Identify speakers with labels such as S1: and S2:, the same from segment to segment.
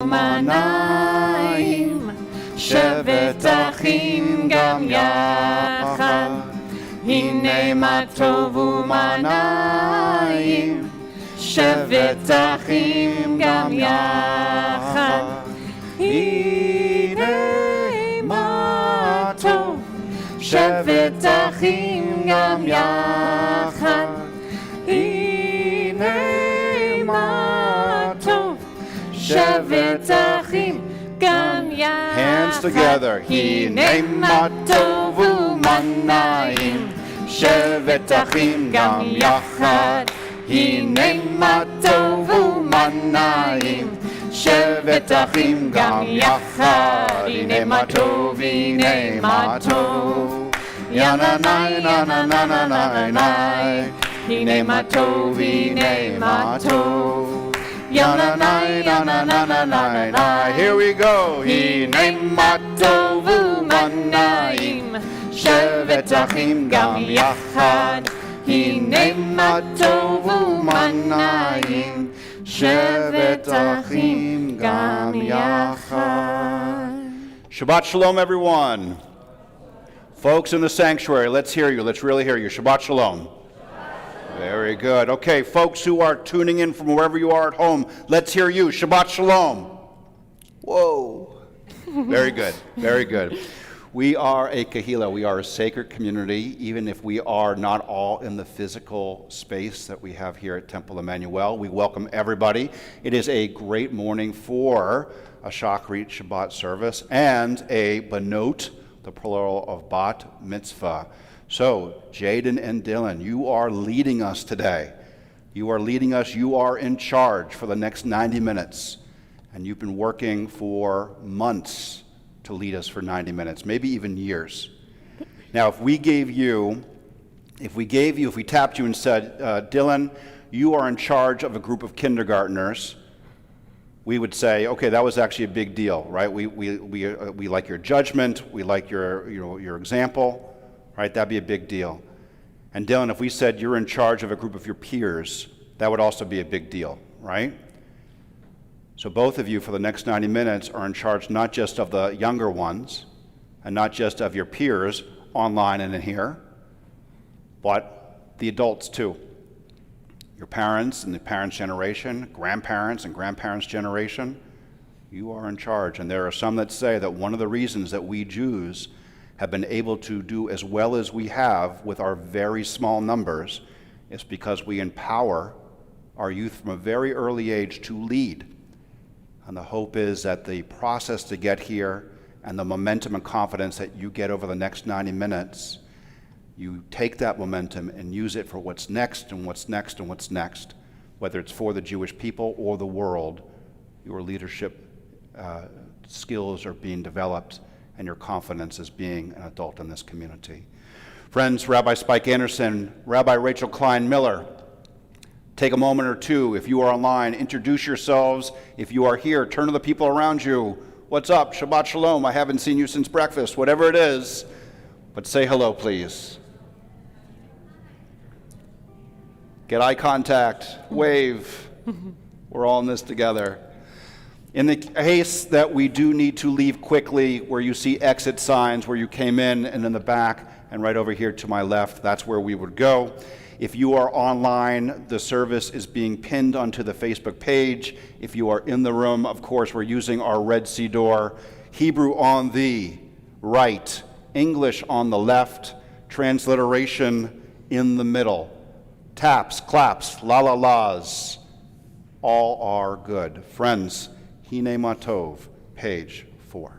S1: ומנעים, שבת אחים גם יחד, הנה מה טוב ומנעים, שבת אחים גם יחד, הנה מה טוב, שבת אחים גם יחד, הנה מה טוב, שבת אחים גם יחד.
S2: Hands together.
S1: הנה מה טוב ומנעים, שבת אחים גם יחד, הנה מה טוב ומנעים, שבת אחים גם יחד, הנה מה טוב, הנה מה טוב, יא נה נה נה נה נה נה נה נה, הנה מה טוב, הנה מה טוב, יא נה נה נה נה נה נה נה נה.
S2: Here we go.
S1: הנה מה טוב ומנעים, שבת אחים גם יחד, הנה מה טוב ומנעים, שבת אחים גם יחד.
S2: Shabbat Shalom, everyone. Folks in the sanctuary, let's hear you. Let's really hear you. Shabbat Shalom. Very good. Okay, folks who are tuning in from wherever you are at home, let's hear you. Shabbat Shalom. Whoa. Very good. Very good. We are a kahila. We are a sacred community, even if we are not all in the physical space that we have here at Temple Emanu-El. We welcome everybody. It is a great morning for a Shachrit Shabbat service and a Banot, the plural of Bat Mitzvah. So, Jaden and Dylan, you are leading us today. You are leading us. You are in charge for the next 90 minutes. And you've been working for months to lead us for 90 minutes, maybe even years. Now, if we tapped you and said, Dylan, you are in charge of a group of kindergartners, we would say, okay, that was actually a big deal, right? We like your judgment, we like your example, right? That'd be a big deal. And Dylan, if we said you're in charge of a group of your peers, that would also be a big deal, right? So both of you for the next 90 minutes are in charge not just of the younger ones and not just of your peers online and in here, but the adults too. Your parents and the parents' generation, grandparents and grandparents' generation, you are in charge. And there are some that say that one of the reasons that we Jews have been able to do as well as we have with our very small numbers is because we empower our youth from a very early age to lead. And the hope is that the process to get here and the momentum and confidence that you get over the next 90 minutes, you take that momentum and use it for what's next and what's next and what's next. Whether it's for the Jewish people or the world, your leadership skills are being developed and your confidence as being an adult in this community. Friends, Rabbi Spike Anderson, Rabbi Rachel Klein Miller, take a moment or two. If you are online, introduce yourselves. If you are here, turn to the people around you. What's up? Shabbat Shalom. I haven't seen you since breakfast. Whatever it is. But say hello, please. Get eye contact. Wave. We're all in this together. In the case that we do need to leave quickly, where you see exit signs where you came in and in the back and right over here to my left, that's where we would go. If you are online, the service is being pinned onto the Facebook page. If you are in the room, of course, we're using our red Siddur, Hebrew on the right, English on the left, transliteration in the middle. Taps, claps, la-la-las, all are good. Friends, Hine Matov, page 4.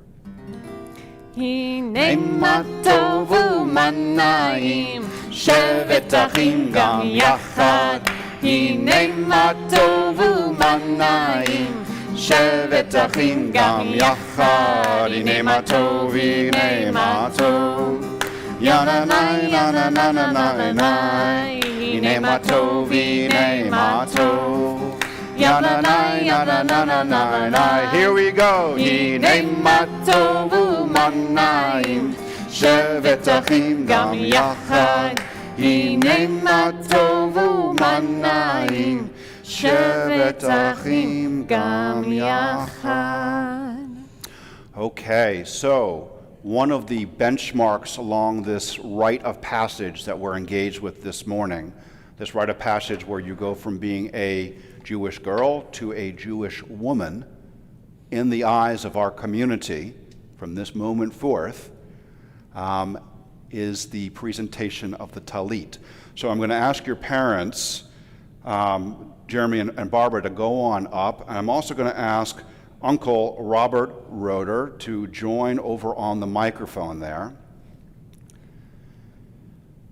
S1: הנה מה טוב ומנעים, שבת אחים גם יחד, הנה מה טוב ומנעים, שבת אחים גם יחד, הנה מה טוב, הנה מה טוב, יא נה נה נה נה נה נה נה נה, הנה מה טוב, הנה מה טוב, יא נה נה נה נה נה נה נה נה.
S2: Here we go.
S1: הנה מה טוב ומנעים, שבת אחים גם יחד, הנה מה טוב ומנעים, שבת אחים גם יחד.
S2: Okay, so one of the benchmarks along this rite of passage that we're engaged with this morning, this rite of passage where you go from being a Jewish girl to a Jewish woman in the eyes of our community from this moment forth, is the presentation of the talit. So I'm going to ask your parents, Jeremy and Barbara, to go on up, and I'm also going to ask Uncle Robert Roeder to join over on the microphone there.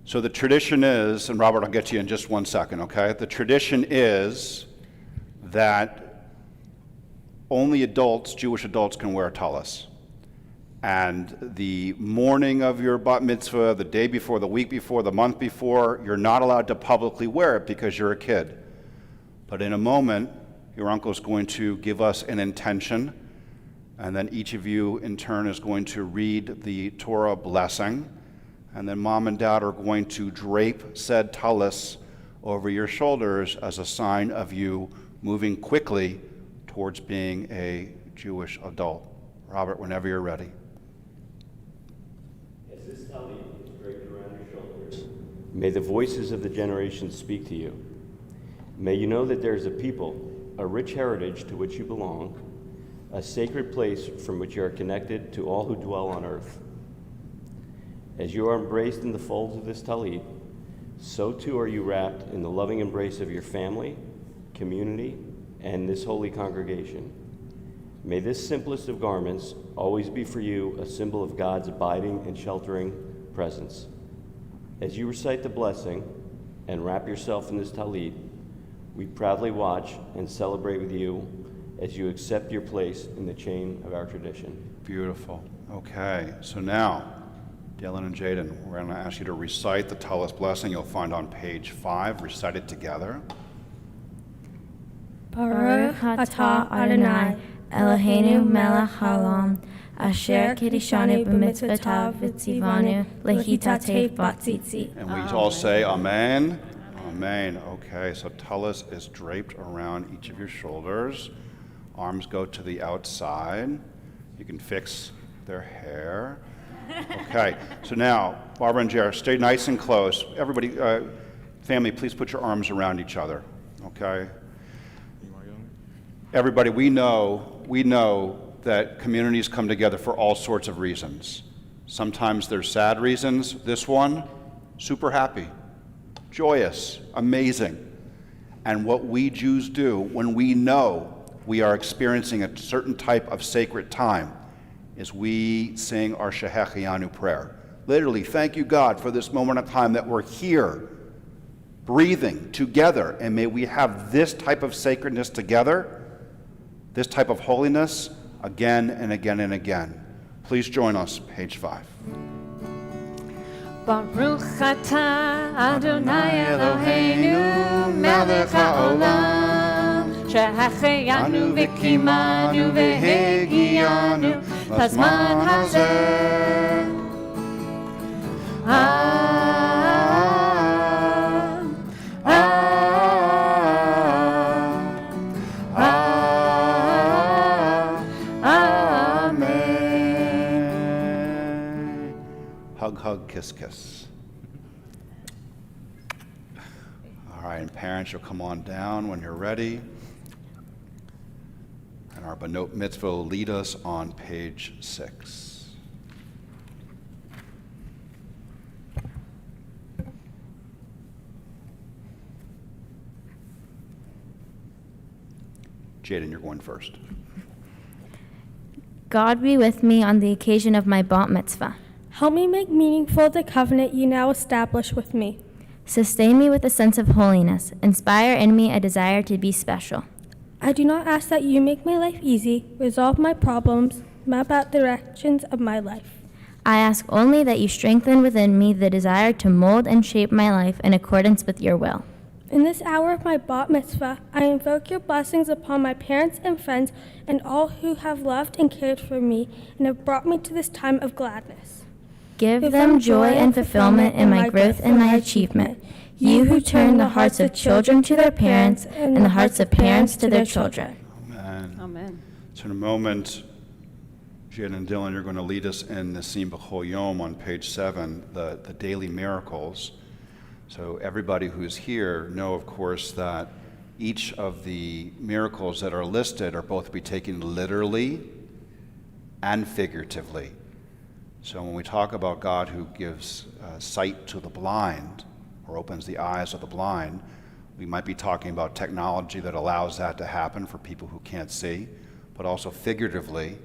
S2: So the tradition is, and Robert, I'll get to you in just 1 second, okay? The tradition is that only adults, Jewish adults, can wear a talis. And the morning of your bat mitzvah, the day before, the week before, the month before, you're not allowed to publicly wear it because you're a kid. But in a moment, your uncle is going to give us an intention, and then each of you in turn is going to read the Torah blessing, and then mom and dad are going to drape said talis over your shoulders as a sign of you moving quickly towards being a Jewish adult. Robert, whenever you're ready.
S3: As this talit is draped around your shoulders, may the voices of the generations speak to you. May you know that there is a people, a rich heritage to which you belong, a sacred place from which you are connected to all who dwell on earth. As you are embraced in the folds of this talit, so too are you wrapped in the loving embrace of your family, community, and this holy congregation. May this simplest of garments always be for you a symbol of God's abiding and sheltering presence. As you recite the blessing and wrap yourself in this talit, we proudly watch and celebrate with you as you accept your place in the chain of our tradition.
S2: Beautiful. Okay, so now, Dylan and Jaden, we're going to ask you to recite the talis blessing you'll find on page 5. Recite it together.
S4: Baruch atah Adonai, Eloheinu melech haolam, asher kiddushanu b'mitzvotav v'tzivanu lehitatef b'tzitzit.
S2: And we all say amen. Amen. Okay, so talis is draped around each of your shoulders. Arms go to the outside. You can fix their hair. Okay, so now, Barbara and Jared, stay nice and close. Everybody, family, please put your arms around each other, okay? Everybody, we know that communities come together for all sorts of reasons. Sometimes there's sad reasons. This one, super happy, joyous, amazing. And what we Jews do when we know we are experiencing a certain type of sacred time is we sing our Shehechianu prayer. Literally, thank you, God, for this moment of time that we're here, breathing together, and may we have this type of sacredness together, this type of holiness, again and again and again. Please join us, page 5.
S1: Baruch atah Adonai Eloheinu melech haolam, שהחיינו וקיימנו והגיענו בזמן הזה.
S2: Hug, hug, kiss, kiss. All right, and parents, you'll come on down when you're ready. And our Banot Mitzvah will lead us on page 6. Jaden, you're going first.
S4: God be with me on the occasion of my bat mitzvah.
S5: Help me make meaningful the covenant you now establish with me.
S4: Sustain me with a sense of holiness. Inspire in me a desire to be special.
S5: I do not ask that you make my life easy, resolve my problems, map out the directions of my life.
S4: I ask only that you strengthen within me the desire to mold and shape my life in accordance with your will.
S5: In this hour of my bat mitzvah, I invoke your blessings upon my parents and friends and all who have loved and cared for me and have brought me to this time of gladness.
S4: Give them joy and fulfillment in my growth and my achievement. You who turn the hearts of children to their parents and the hearts of parents to their children.
S2: Amen.
S6: Amen.
S2: So in a moment, Jen and Dylan, you're going to lead us in Nisim B'chol Yom on page 7, the daily miracles. So everybody who's here know, of course, that each of the miracles that are listed are both to be taken literally and figuratively. So when we talk about God who gives sight to the blind or opens the eyes of the blind, we might be talking about technology that allows that to happen for people who can't see, but also figuratively,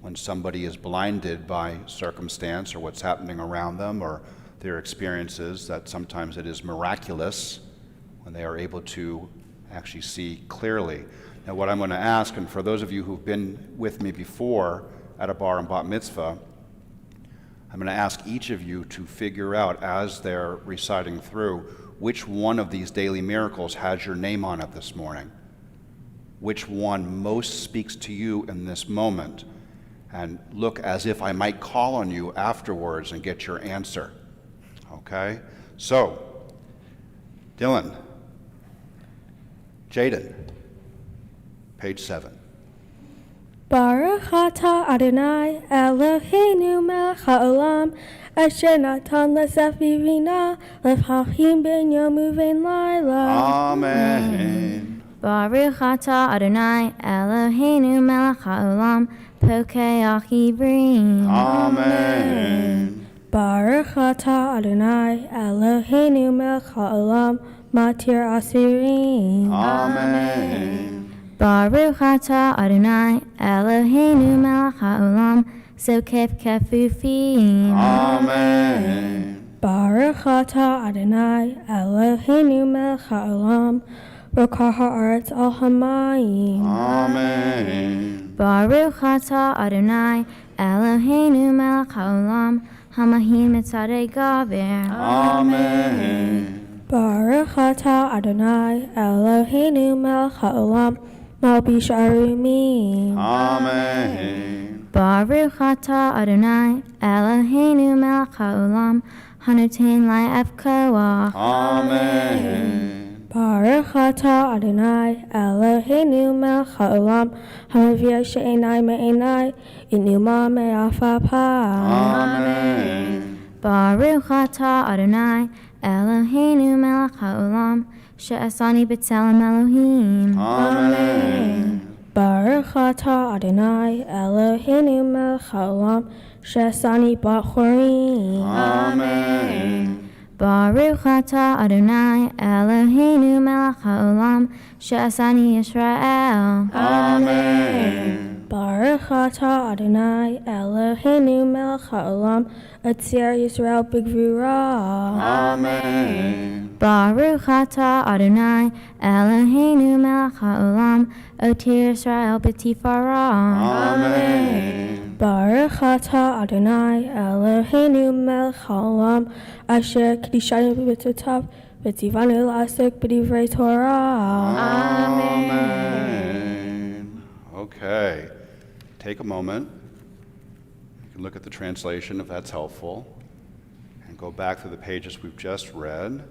S2: when somebody is blinded by circumstance or what's happening around them or their experiences, that sometimes it is miraculous when they are able to actually see clearly. Now what I'm going to ask, and for those of you who've been with me before at a bar and bat mitzvah, I'm going to ask each of you to figure out as they're reciting through which one of these daily miracles has your name on it this morning. Which one most speaks to you in this moment? And look as if I might call on you afterwards and get your answer. Okay? So, Dylan, Jaden, page 7.
S5: Baruch atah Adonai Eloheinu melech haolam asher natan lesefi bina lefhachim ben yom uven laila.
S2: Amen.
S4: Baruch atah Adonai Eloheinu melech haolam pokeach ivrim.
S2: Amen.
S5: Baruch atah Adonai Eloheinu melech haolam matir asirim.
S2: Amen.
S4: Baruch atah Adonai Eloheinu melech haolam sokef kefufim.
S2: Amen.
S5: Baruch atah Adonai Eloheinu melech haolam rokah haaretz al hamayim.
S2: Amen.
S4: Baruch atah Adonai Eloheinu melech haolam hamahim mitzadei gaver.
S2: Amen.
S5: Baruch atah Adonai Eloheinu melech haolam malbish arumim.
S2: Amen.
S4: Baruch atah Adonai Eloheinu melech haolam hanoten la'af koach.
S2: Amen.
S5: Baruch atah Adonai Eloheinu melech haolam hamavir she'enai me'enai inuma me'afapa.
S2: Amen.
S4: Baruch atah Adonai Eloheinu melech haolam she'asani b'tzelem Elohim.
S2: Amen.
S5: Baruch atah Adonai Eloheinu melech haolam she'asani b'chorim.
S2: Amen.
S4: Baruch atah Adonai Eloheinu melech haolam she'asani Yisrael.
S2: Amen.
S5: Baruch atah Adonai Eloheinu melech haolam atzir Yisrael b'gvura.
S2: Amen.
S4: Baruch atah Adonai Eloheinu melech haolam otir Yisrael b'tifara.
S2: Amen.
S5: Baruch atah Adonai Eloheinu melech haolam asher kedishanu b'mitzvotav v'tzivanu la'asok b'divrei Torah.
S2: Amen. Okay. Take a moment. You can look at the translation if that's helpful, and go back to the pages we've just read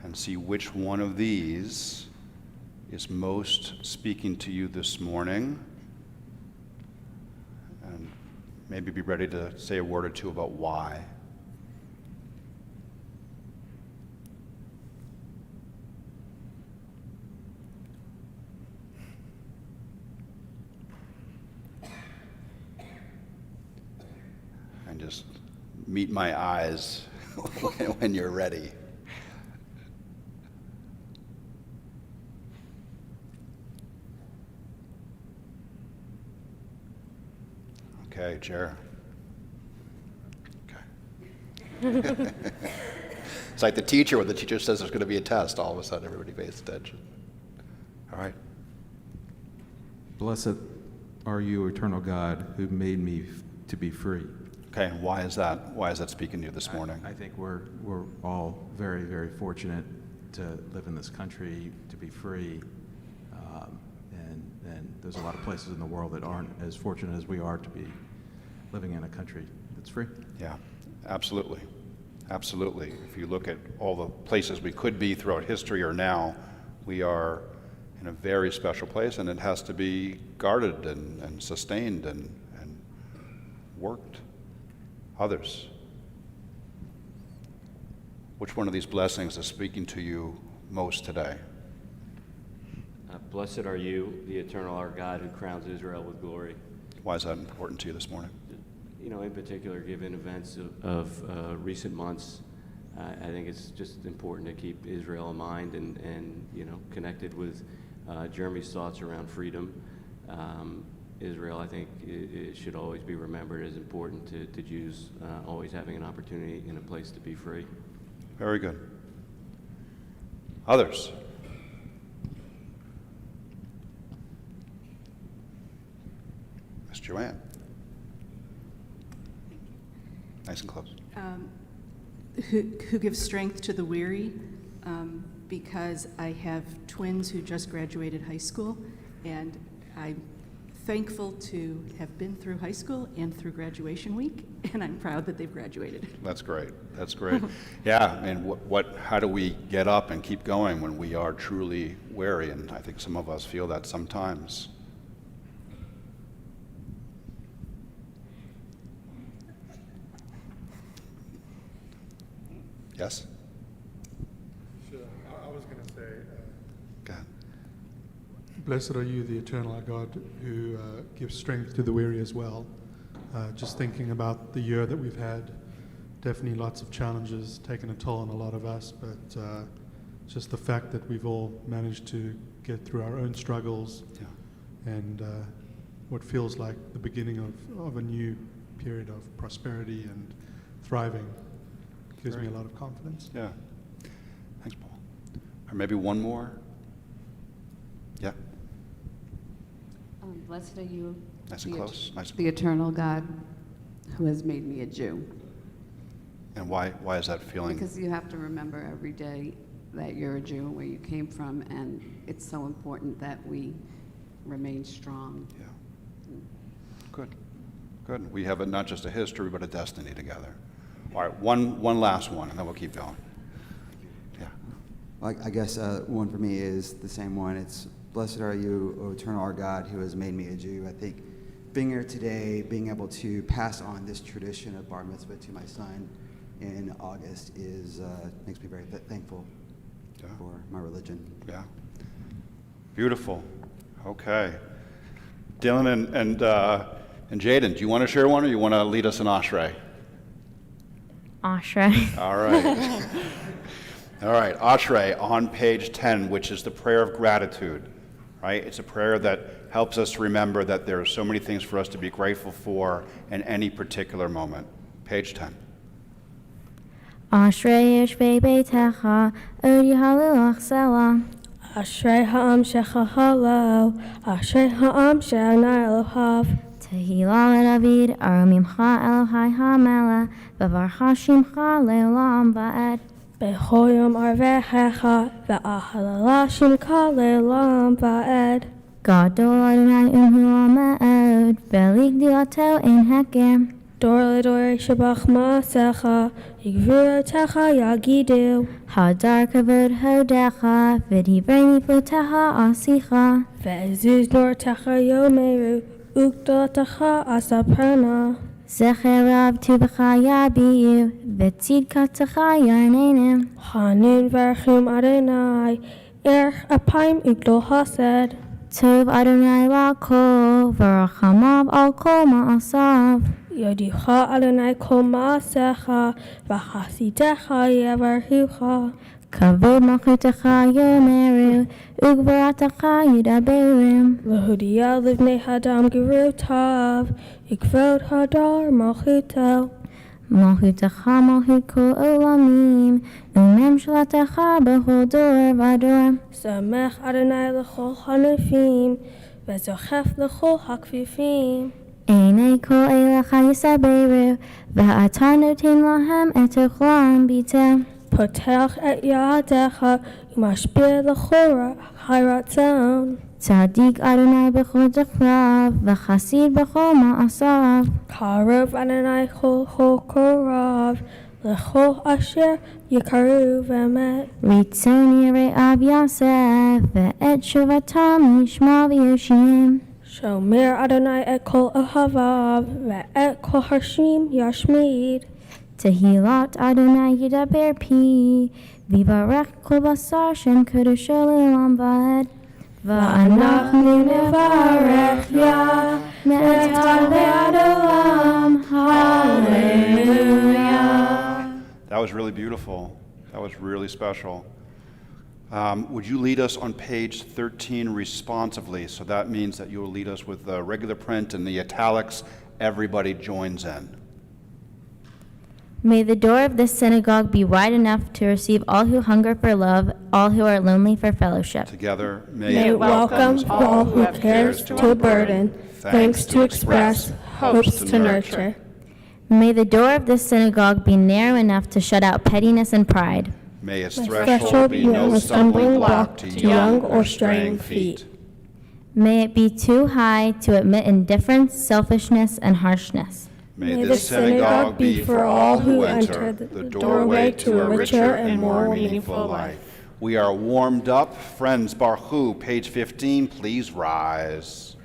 S2: and see which one of these is most speaking to you this morning. And maybe be ready to say a word or two about why. And just meet my eyes when you're ready. Okay, Jer. Okay. It's like the teacher when the teacher says there's going to be a test. All of a sudden, everybody pays attention. All right.
S7: Blessed are you, eternal God, who made me to be free.
S2: Okay, and why is that? Why is that speaking to you this morning?
S7: I think we're all very, very fortunate to live in this country, to be free. And there's a lot of places in the world that aren't as fortunate as we are to be living in a country that's free.
S2: Yeah. Absolutely. Absolutely. If you look at all the places we could be throughout history or now, we are in a very special place, and it has to be guarded and sustained and worked. Others. Which one of these blessings is speaking to you most today?
S3: Blessed are you, the eternal our God, who crowns Israel with glory.
S2: Why is that important to you this morning?
S3: In particular, given events of recent months, I think it's just important to keep Israel in mind and connected with Jeremy's thoughts around freedom. Israel, I think, it should always be remembered as important to Jews, always having an opportunity in a place to be free.
S2: Very good. Others? Miss Joanne. Nice and close.
S6: Who gives strength to the weary, because I have twins who just graduated high school, and I'm thankful to have been through high school and through graduation week, and I'm proud that they've graduated.
S2: That's great. That's great. Yeah, I mean, how do we get up and keep going when we are truly weary? And I think some of us feel that sometimes. Yes?
S8: Sure. I was going to say,
S2: Go ahead.
S8: blessed are you, the eternal our God, who gives strength to the weary as well. Just thinking about the year that we've had, definitely lots of challenges, taken a toll on a lot of us, but just the fact that we've all managed to get through our own struggles and what feels like the beginning of a new period of prosperity and thriving gives me a lot of confidence.
S2: Yeah. Thanks, Paul. Or maybe one more? Yeah.
S9: Blessed are you,
S2: Nice and close. Nice.
S9: the eternal God, who has made me a Jew.
S2: And why is that feeling?
S9: Because you have to remember every day that you're a Jew and where you came from, and it's so important that we remain strong.
S2: Yeah. Good. Good. We have not just a history, but a destiny together. All right, one last one, and then we'll keep going. Yeah.
S10: I guess one for me is the same one. It's, blessed are you, O eternal our God, who has made me a Jew. I think being here today, being able to pass on this tradition of bar mitzvah to my son in August makes me very thankful for my religion.
S2: Yeah. Beautiful. Okay. Dylan and Jaden, do you want to share one, or you want to lead us in Ashrei?
S4: Ashrei.
S2: All right. All right, Ashrei on page 10, which is the prayer of gratitude, right? It's a prayer that helps us to remember that there are so many things for us to be grateful for in any particular moment. Page 10.
S4: Ashrei yoshvei beitecha, od yihalelach selah.
S5: Ashrei ha'am shechahalo, Ashrei ha'am she'anai Elohav.
S4: Tehillah David, Arumimcha Elohai HaMelech, Bevarcha Shimcha Le'olam Va'ed.
S5: Bechol yom arvechecha, ve'ahalala shimcha le'olam va'ed.
S4: Gadol Adonai umhu ha'me'od, ve'ligdilato ein heker.
S5: Dor ledor shabach ma'asecha, yigvurotecha yagidu.
S4: Hadar kavod hodecha, v'divrei miflotecha asicha.
S5: Ve'ezuz nortecha yomeru, ugdotecha asaprana.
S4: Zecher Rab tuvecha yabiyu, v'tzidkatecha yarnenu.
S5: Hanun verchum Adonai, erch apayim ugdol hased.
S4: Tov Adonai la'kol, v'rachamav al kol ma'asav.
S5: Yodicha Adonai kol ma'asecha, v'chasitecha yevarhucha.
S4: Kavod malchutecha yomeru, ugvaratecha yudaberim.
S5: Lehudia livnei hadam gerutav, yikvod hadar malchuto.
S4: Malchutecha malchut kol olamim, umemshalatecha b'chol dor v'dor.
S5: Samech Adonai l'chol hanefim, v'zochef l'chol hakfifim.
S4: Einei kol elecha yisaberu, v'ata noten lahem et ochlam b'teh.
S5: Potech et yadecha, umashbir l'chol haratzon.
S4: צדיק אדוני בכל דרכיו, וחסיר בכל מעשיו.
S5: קרוב אדוני כל קרוב, לכל אשר יקרב אמת.
S4: רצון יראיו יעשה, ואת תשובתם ישמע ויושיע.
S5: שומר אדוני את כל אוהביו, ואת כל הרשים ישמיד.
S4: תהילת אדוני ידבר פי, ויברך כל בשר שם קדושו לעולם ועד. ואנחנו נברך יה, נעתר בעד עולם, hallelujah.
S2: That was really beautiful. That was really special. Would you lead us on page 13 responsively? So that means that you will lead us with the regular print and the italics. Everybody joins in.
S4: May the door of this synagogue be wide enough to receive all who hunger for love, all who are lonely for fellowship.
S2: Together,
S5: May it welcome all who have cares to burden, thanks to express, hopes to nurture.
S4: May the door of this synagogue be narrow enough to shut out pettiness and pride.
S2: May its
S5: Threshold
S2: threshold be no stumbling block to
S5: young
S2: young
S5: or
S2: or
S5: straying
S2: straying feet.
S4: May it be too high to admit indifference, selfishness, and harshness.
S2: May the synagogue be for all who enter the doorway to a richer and more meaningful life. We are warmed up. Friends, Baruch, page 15, please rise.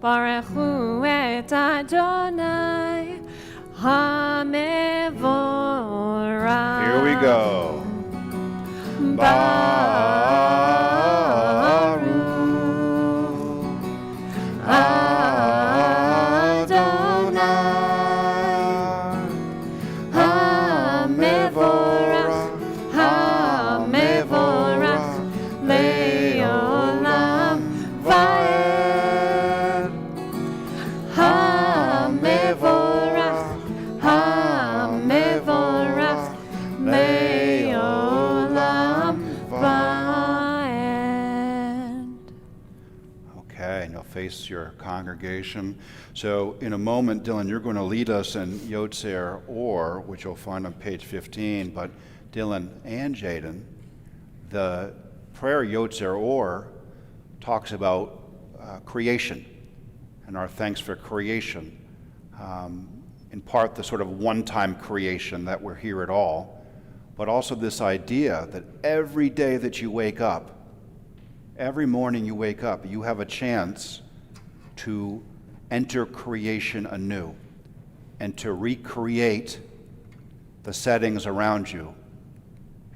S11: Baruch hu et Adonai HaMevorach.
S2: Here we go. Baruch Adonai HaMevorach, HaMevorach Le'olam Va'ed. HaMevorach, HaMevorach Le'olam Va'ed. Okay, and you'll face your congregation. So in a moment, Dylan, you're going to lead us in Yotzer Or, which you'll find on page 15. But Dylan and Jaden, the prayer Yotzer Or talks about creation and our thanks for creation. In part, the sort of one-time creation that we're here at all, but also this idea that every day that you wake up, every morning you wake up, you have a chance to enter creation anew and to recreate the settings around you,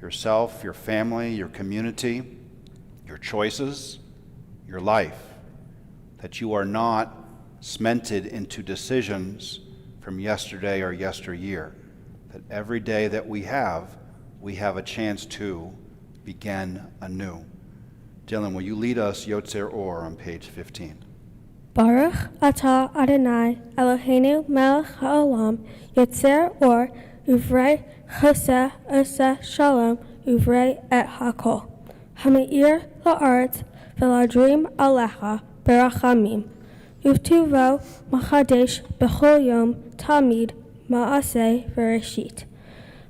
S2: yourself, your family, your community, your choices, your life, that you are not cemented into decisions from yesterday or yesteryear, that every day that we have a chance to begin anew. Dylan, will you lead us Yotzer Or on page 15?
S5: Baruch atah Adonai Eloheinu melech haolam yotzer or uvrei chesed oseh shalom uvrei et hakol hameir la'aretz veladrim alecha berachamim uvtuvo machadesh bechol yom tamid ma'aseh v'reshit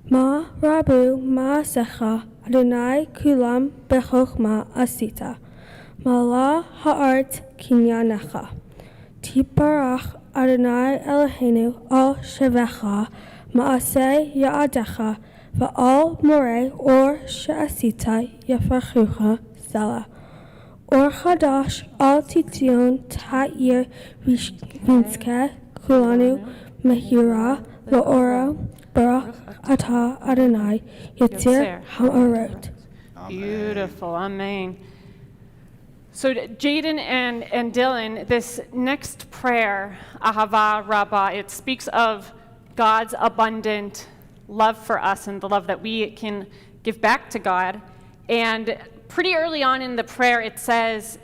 S5: ma rabu ma'asecha Adonai kulam bechokma asita Mala ha'art kinyanecha. Tiparach Adonai Eloheinu al shevecha ma'aseh ya'adecha va'al moreh or she'asita yafarchucha zela. Or chadash al titzion ta'ir vinske kulanu mehira la'ora barach atah Adonai Yitzir ha'arot.
S11: Beautiful, amen. So Jaden and Dylan, this next prayer, Ahava Rabbah, it speaks of God's abundant love for us and the love that we can give back to God. And pretty early on in the prayer, it says,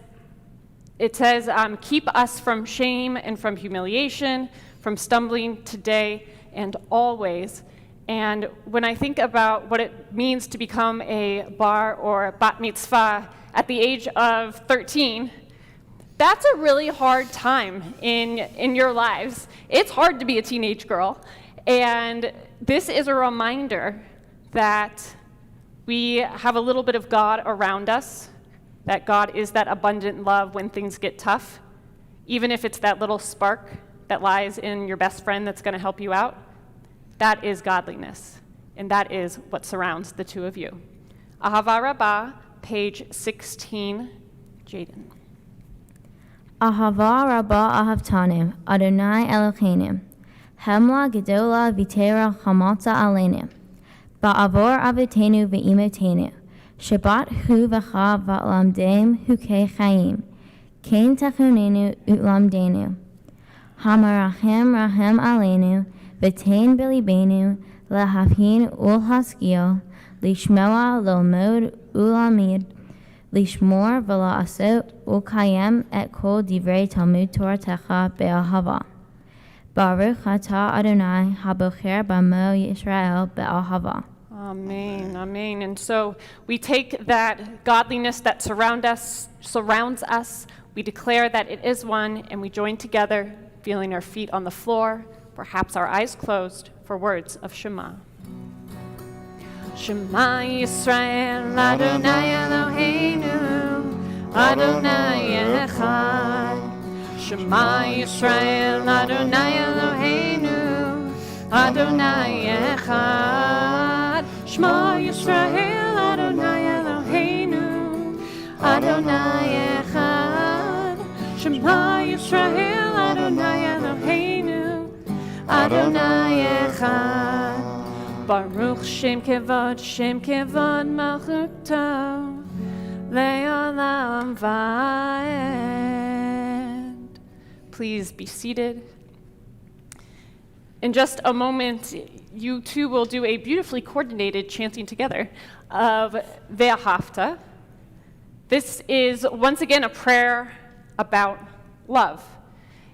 S11: keep us from shame and from humiliation, from stumbling today and always. And when I think about what it means to become a bar or bat mitzvah at the age of 13, that's a really hard time in your lives. It's hard to be a teenage girl. And this is a reminder that we have a little bit of God around us, that God is that abundant love when things get tough, even if it's that little spark that lies in your best friend that's going to help you out. That is godliness, and that is what surrounds the two of you. Ahava Rabbah, page 16, Jaden.
S4: Ahava Rabbah Ahavtanu, Adonai Eloheinu, Hemla Gedola Vitera Chamalta Aleinu, Ba'avor Avotenu Ve'imotenu, Shabbat Hu V'cha V'lamdem Hukei Chaim, Kain Techonenu Utlamdenu, Hamarachem Rahem Aleinu, V'tein Bilibenu, Lahafhin Ul-Haskio, Lishmoa Lomod Ulamid, Lishmor V'la'asot Ul-Kayem Et Kol Divrei Talmud Toratecha Be'ahava. Baruch Atah Adonai Habocher Bamo Yisrael Be'ahava.
S11: Amen, amen. And so we take that godliness that surrounds us, we declare that it is one, and we join together, feeling our feet on the floor, perhaps our eyes closed, for words of Shema. Shema Yisrael, Adonai Eloheinu, Adonai Echad. Shema Yisrael, Adonai Eloheinu, Adonai Echad. Shema Yisrael, Adonai Eloheinu, Adonai Echad. Shema Yisrael, Adonai Eloheinu, Adonai Echad. Baruch Shem Kevod Malchuto Le'olam Va'ed. Please be seated. In just a moment, you two will do a beautifully coordinated chanting together of Ve'ahavta. This is once again a prayer about love.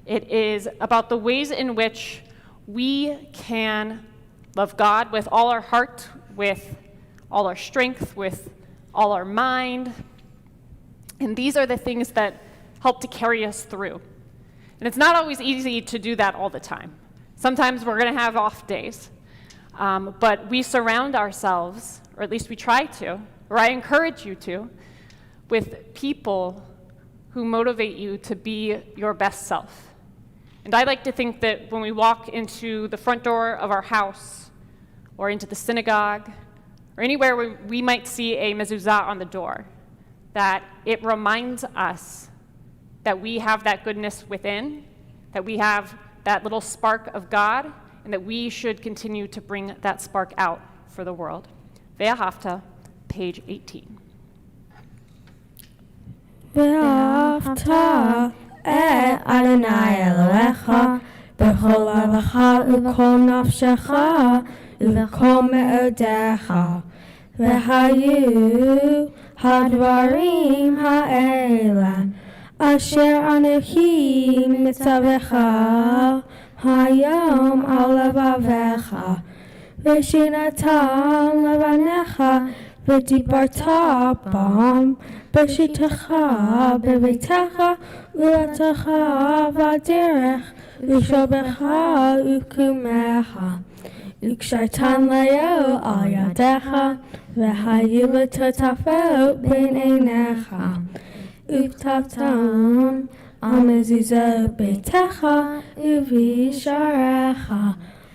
S11: It is about the ways in which we can love God with all our heart, with all our strength, with all our mind. And these are the things that help to carry us through. And it's not always easy to do that all the time. Sometimes we're going to have off days. But we surround ourselves, or at least we try to, or I encourage you to, with people who motivate you to be your best self. And I like to think that when we walk into the front door of our house, or into the synagogue, or anywhere where we might see a mezuzah on the door, that it reminds us that we have that goodness within, that we have that little spark of God, and that we should continue to bring that spark out for the world. Ve'ahavta, page 18.
S5: Ve'ahavta et Adonai Elohecha b'chol levacha u'kol nafshecha u'kol me'odecha v'hayu hadvarim ha'ela asher anochi mitzavecha hayom al levavecha v'shinatam levanecha v'dibarta bam b'shitecha b'beitecha u'letecha v'aderech u'shobecha u'kumecha u'kshaitan leo al yadecha v'hayu l'totafot ben einecha u'ktatam al mezuzot beitecha u'visharecha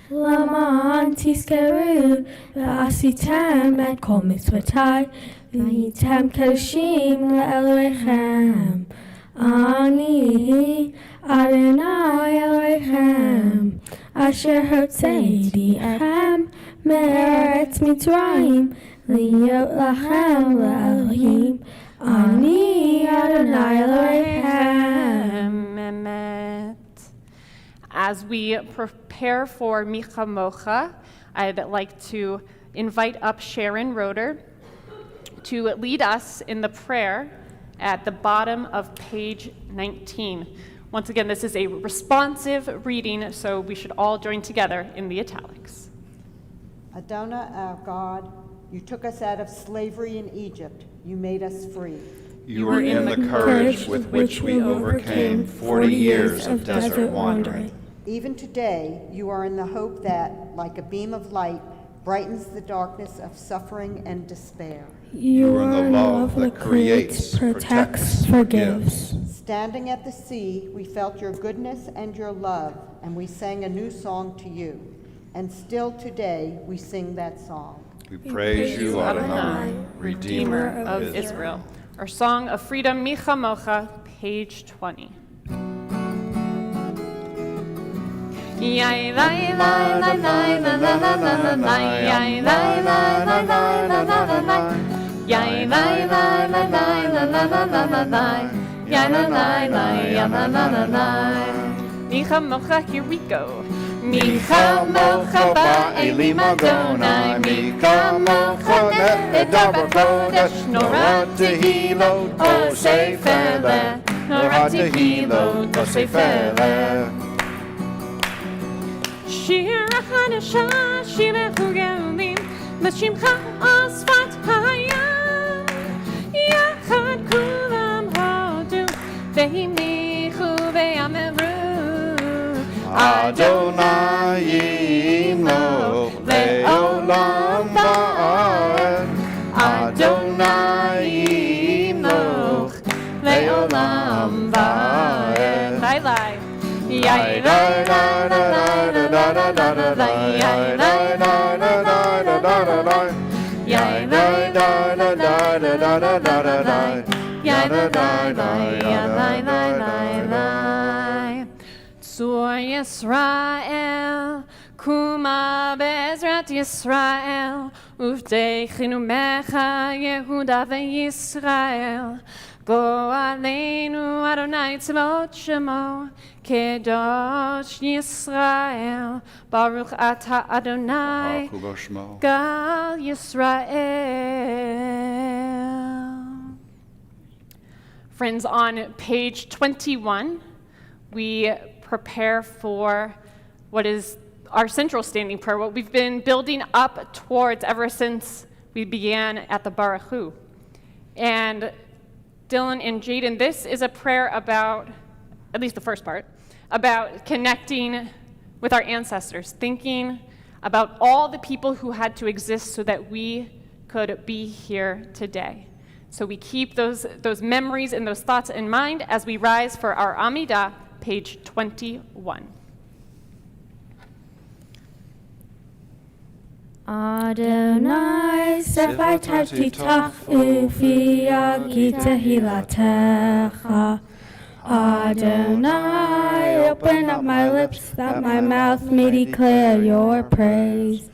S5: Laman tiskeru v'asitem et kol mitzvotai v'yitem kedoshim le'Elohechem. Ani Adonai Elohechem asher hotzeiti echem me'eretz Mitzrayim liyot lachem le'Elohim. Ani Adonai Elohechem.
S11: As we prepare for Micha Mocha, I'd like to invite up Sharon Roeder to lead us in the prayer at the bottom of page 19. Once again, this is a responsive reading, so we should all join together in the italics.
S12: Adonai, our God, you took us out of slavery in Egypt. You made us free.
S2: You were in the courage with which we overcame 40 years of desert wandering.
S12: Even today, you are in the hope that, like a beam of light, brightens the darkness of suffering and despair.
S5: You are in the love that creates, protects, forgives.
S12: Standing at the sea, we felt your goodness and your love, and we sang a new song to you. And still today, we sing that song.
S2: We praise you, Adonai, Redeemer of
S11: Israel. Our Song of Freedom, Micha Mocha, page 20. Micha Mocha, here we go.
S1: Micha mocha ba'elim Adonai, Micha mocha ne'edar b'kodesh, Norah tehilot osei feleh, Norah tehilot osei feleh.
S11: Shir HaNesha, shirechu geolim, L'shimcha asfat hayam, Yachad kulam hodu, Vehimichu ve'ameru,
S1: Adonai yimloch le'olam va'ad, Adonai yimloch le'olam va'ad.
S11: Lai lai.
S1: Yai la la la la la la la la la, yai la la la la la la la la, yai la la la la la la la la la, yai la la la la la.
S11: Tzur Yisrael, Kuma be'ezrat Yisrael, Uvdeichinu mecha Yehuda ve'Yisrael. Go aleinu Adonai tzvot shemo, Kedosh Yisrael, Baruch ata Adonai, Gal Yisrael. Friends, on page 21, we prepare for what is our central standing prayer, what we've been building up towards ever since we began at the Baruch Hu. And Dylan and Jaden, this is a prayer about, at least the first part, about connecting with our ancestors, thinking about all the people who had to exist so that we could be here today. So we keep those memories and those thoughts in mind as we rise for our Amidah, page 21.
S4: Adonai, Sefatai Titach Ufi Agita Hilatecha. Adonai, open up my lips that my mouth may declare your praise.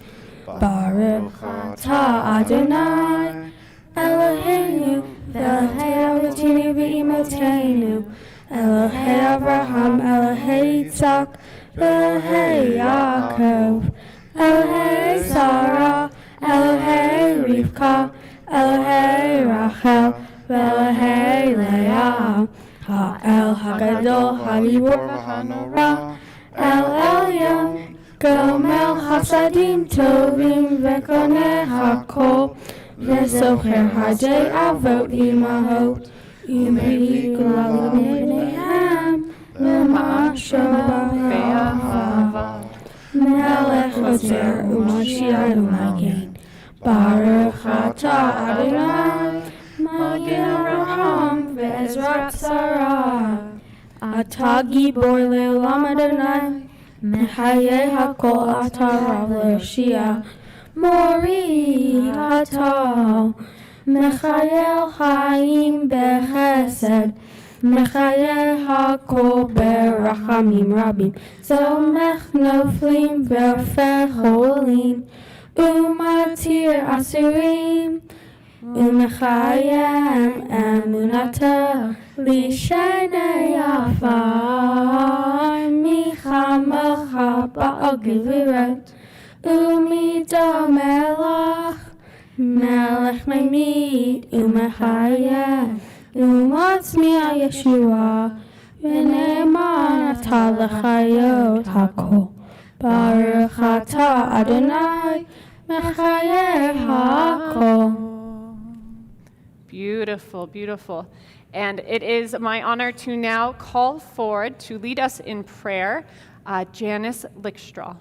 S4: Baruch atah Adonai, Eloheinu, Elohei Avotinu v'Imotenu, Elohei Avraham, Elohei Yitzhak, Elohei Yaakov, Elohei Sarah, Elohei Rivka, Elohei Rachel, Elohei Leah, Ha'el Hagadol, Hagibor V'Hanora, El Elyon, Gomel Chasadim Tovim V'Koneh HaKol, V'Socher Hajei Avot Imahot, Yimei Gulalim B'neihem, L'ma'an Shabbat Be'ahava. Melech Ozer U'Mashiach U'Magen, Baruch atah Adonai, Magen Avraham Ve'ezrat Sarah. Atah Gibor Le'olam Adonai, Mechayeh HaKol atah Rav L'Yoshia, Mori atah, Mechayel Chaim B'Chesed, Mechayeh HaKol Berachamim Rabim, Zomech Noflim V'Ofech Holim, Umatir Asurim, Umechayem Emunata Lishenei Afar, Micha Mocha Ba'al Geviret, umido melech, melech mamid umechaya, umatzmiah Yeshua, v'ne'eman ata l'chayot hakol. Baruch atah Adonai, mechayer hakol.
S11: Beautiful, beautiful. And it is my honor to now call forward to lead us in prayer Janice Lickstraw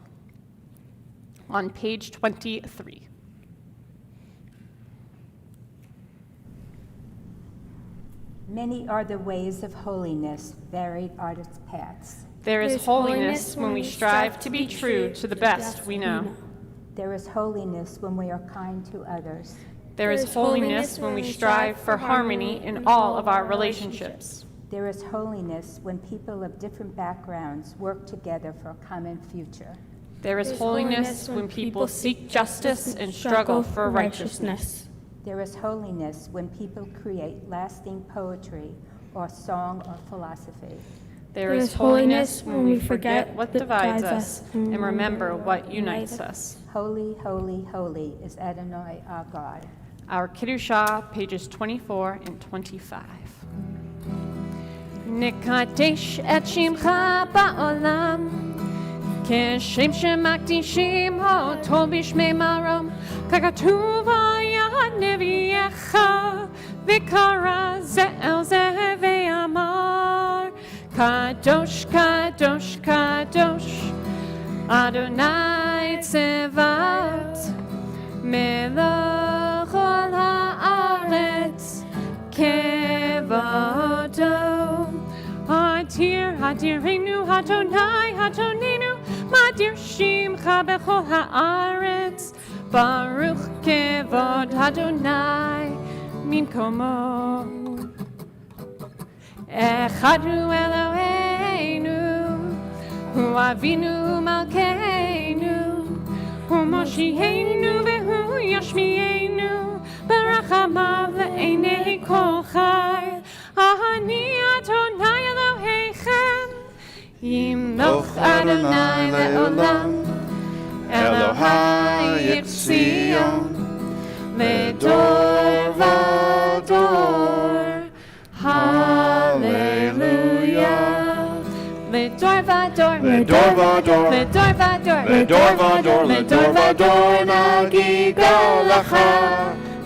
S11: on page 23.
S13: Many are the ways of holiness, varied are its paths.
S11: There is holiness when we strive to be true to the best we know.
S13: There is holiness when we are kind to others.
S11: There is holiness when we strive for harmony in all of our relationships.
S13: There is holiness when people of different backgrounds work together for a common future.
S11: There is holiness when people seek justice and struggle for righteousness.
S13: There is holiness when people create lasting poetry or song or philosophy.
S11: There is holiness when we forget what divides us and remember what unites us.
S13: Holy, holy, holy is Adonai our God.
S11: Our Kiddushah, pages 24 and 25. Nekadesh et shimcha ba'olam, כשם שמקדישים אותו בשמי מרום, ככתוב היה נביאך, וקרא זה אל זה ואמר, קדוש, קדוש, קדוש, אדוני צבאות, מלך כל הארץ, כבודו. Hatir, hatirenu, hatonai, hatonenu, matir shimcha bechol haaretz, baruch kevod Adonai minkomo. Echad hu Eloheinu, hu avinu malkeinu, hu moshienu vehu yashmienu, berachamav le'enei kol chai. Ani Adonai Elohechem, Yimloch Adonai le'olam, Elohai Yitzion, Ledor vador, Hallelujah. Ledor vador,
S2: Ledor vador,
S11: Ledor vador,
S2: Ledor vador, Ledor vador, nagiga lacha.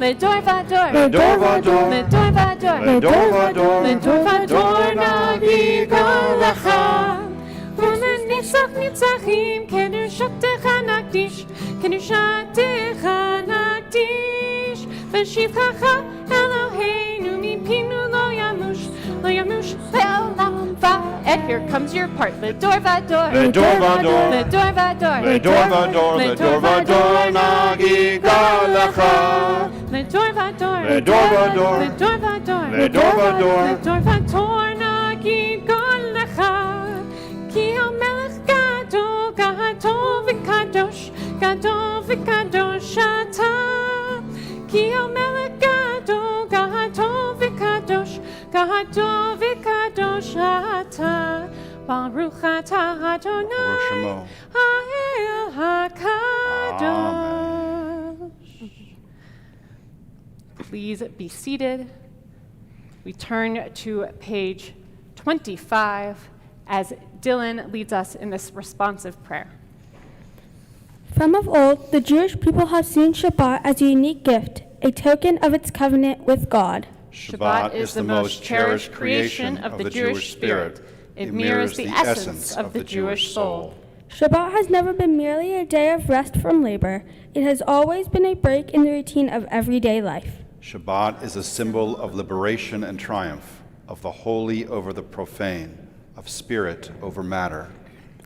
S11: Ledor vador,
S2: Ledor vador,
S11: Ledor vador,
S2: Ledor vador,
S11: Ledor vador, nagiga lacha. ולניצח ניצחים, קדושתך נקדיש, קדושתך נקדיש, ושבחך אלוהינו מפינו לא ימוש, לא ימוש לעולם. And here comes your part. Ledor vador,
S2: Ledor vador,
S11: Ledor vador,
S2: Ledor vador, Ledor vador, nagiga lacha.
S11: Ledor vador,
S2: Ledor vador,
S11: Ledor vador,
S2: Ledor vador,
S11: Ledor vador, nagiga lacha. Ki hamelech gadol, gadol v'kadosh, gadol v'kadosh ata. Ki hamelech gadol, gadol v'kadosh, gadol v'kadosh ata. Baruch atah Adonai, ha'el hakadosh. Please be seated. We turn to page 25 as Dylan leads us in this responsive prayer.
S5: From of old, the Jewish people have seen Shabbat as a unique gift, a token of its covenant with God.
S2: Shabbat is the most cherished creation of the Jewish spirit. It mirrors the essence of the Jewish soul.
S5: Shabbat has never been merely a day of rest from labor. It has always been a break in the routine of everyday life.
S2: Shabbat is a symbol of liberation and triumph, of the holy over the profane, of spirit over matter.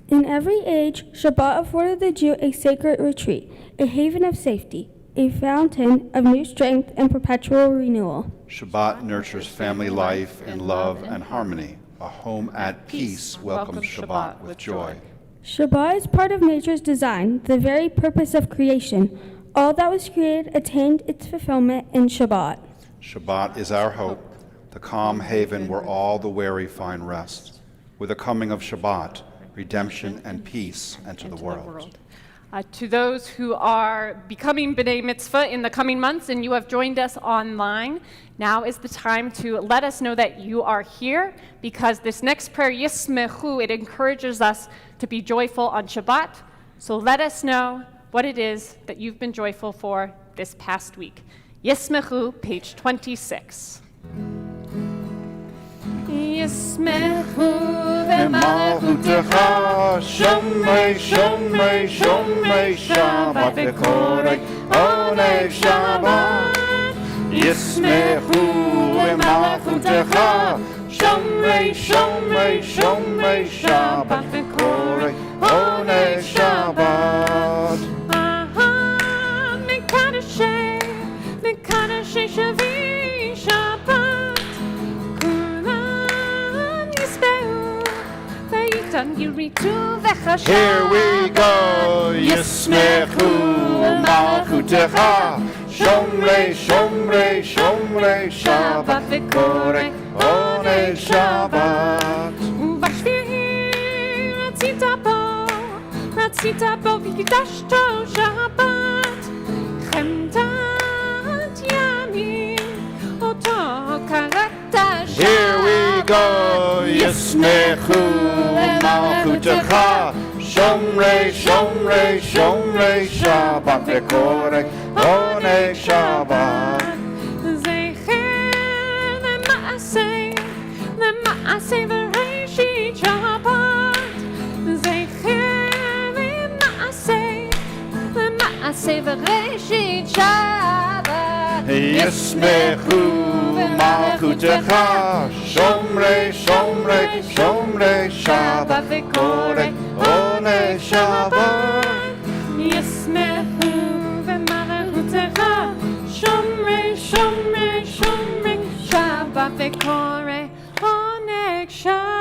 S5: In every age, Shabbat afforded the Jew a sacred retreat, a haven of safety, a fountain of new strength and perpetual renewal.
S2: Shabbat nurtures family life in love and harmony. A home at peace welcomes Shabbat with joy.
S5: Shabbat is part of nature's design, the very purpose of creation. All that was created attained its fulfillment in Shabbat.
S2: Shabbat is our hope, the calm haven where all the weary find rest. With the coming of Shabbat, redemption and peace enter the world.
S11: To those who are becoming B'nai Mitzvah in the coming months and you have joined us online, now is the time to let us know that you are here, because this next prayer, Yismechu, it encourages us to be joyful on Shabbat. So let us know what it is that you've been joyful for this past week. Yismechu, page 26. Yismechu
S2: v'malchutecha, Shomrei, Shomrei, Shomrei Shabbat v'korei onei Shabbat. Yismechu v'malchutecha, Shomrei, Shomrei, Shomrei Shabbat v'korei onei Shabbat.
S11: Mekadashei, Mekadashei Shavi Shabbat. Kulam Yisbehu, V'yitan Yiritu V'chashav.
S2: Here we go. Yismechu v'malchutecha, Shomrei, Shomrei, Shomrei Shabbat v'korei onei Shabbat.
S11: V'shvihi Ratzita bo v'yidashto Shabbat. Chemdat Yamin Oto Karata Shabbat.
S2: Here we go. Yismechu v'malchutecha, Shomrei, Shomrei, Shomrei Shabbat v'korei onei Shabbat.
S11: Zecher L'ma'aseh v'reishit Shabbat. Zecher L'ma'aseh v'reishit Shabbat.
S2: Yismechu v'malchutecha, Shomrei, Shomrei, Shomrei Shabbat v'korei onei Shabbat.
S11: Yismechu v'malchutecha, Shomrei, Shomrei, Shomrei Shabbat v'korei onei Shabbat.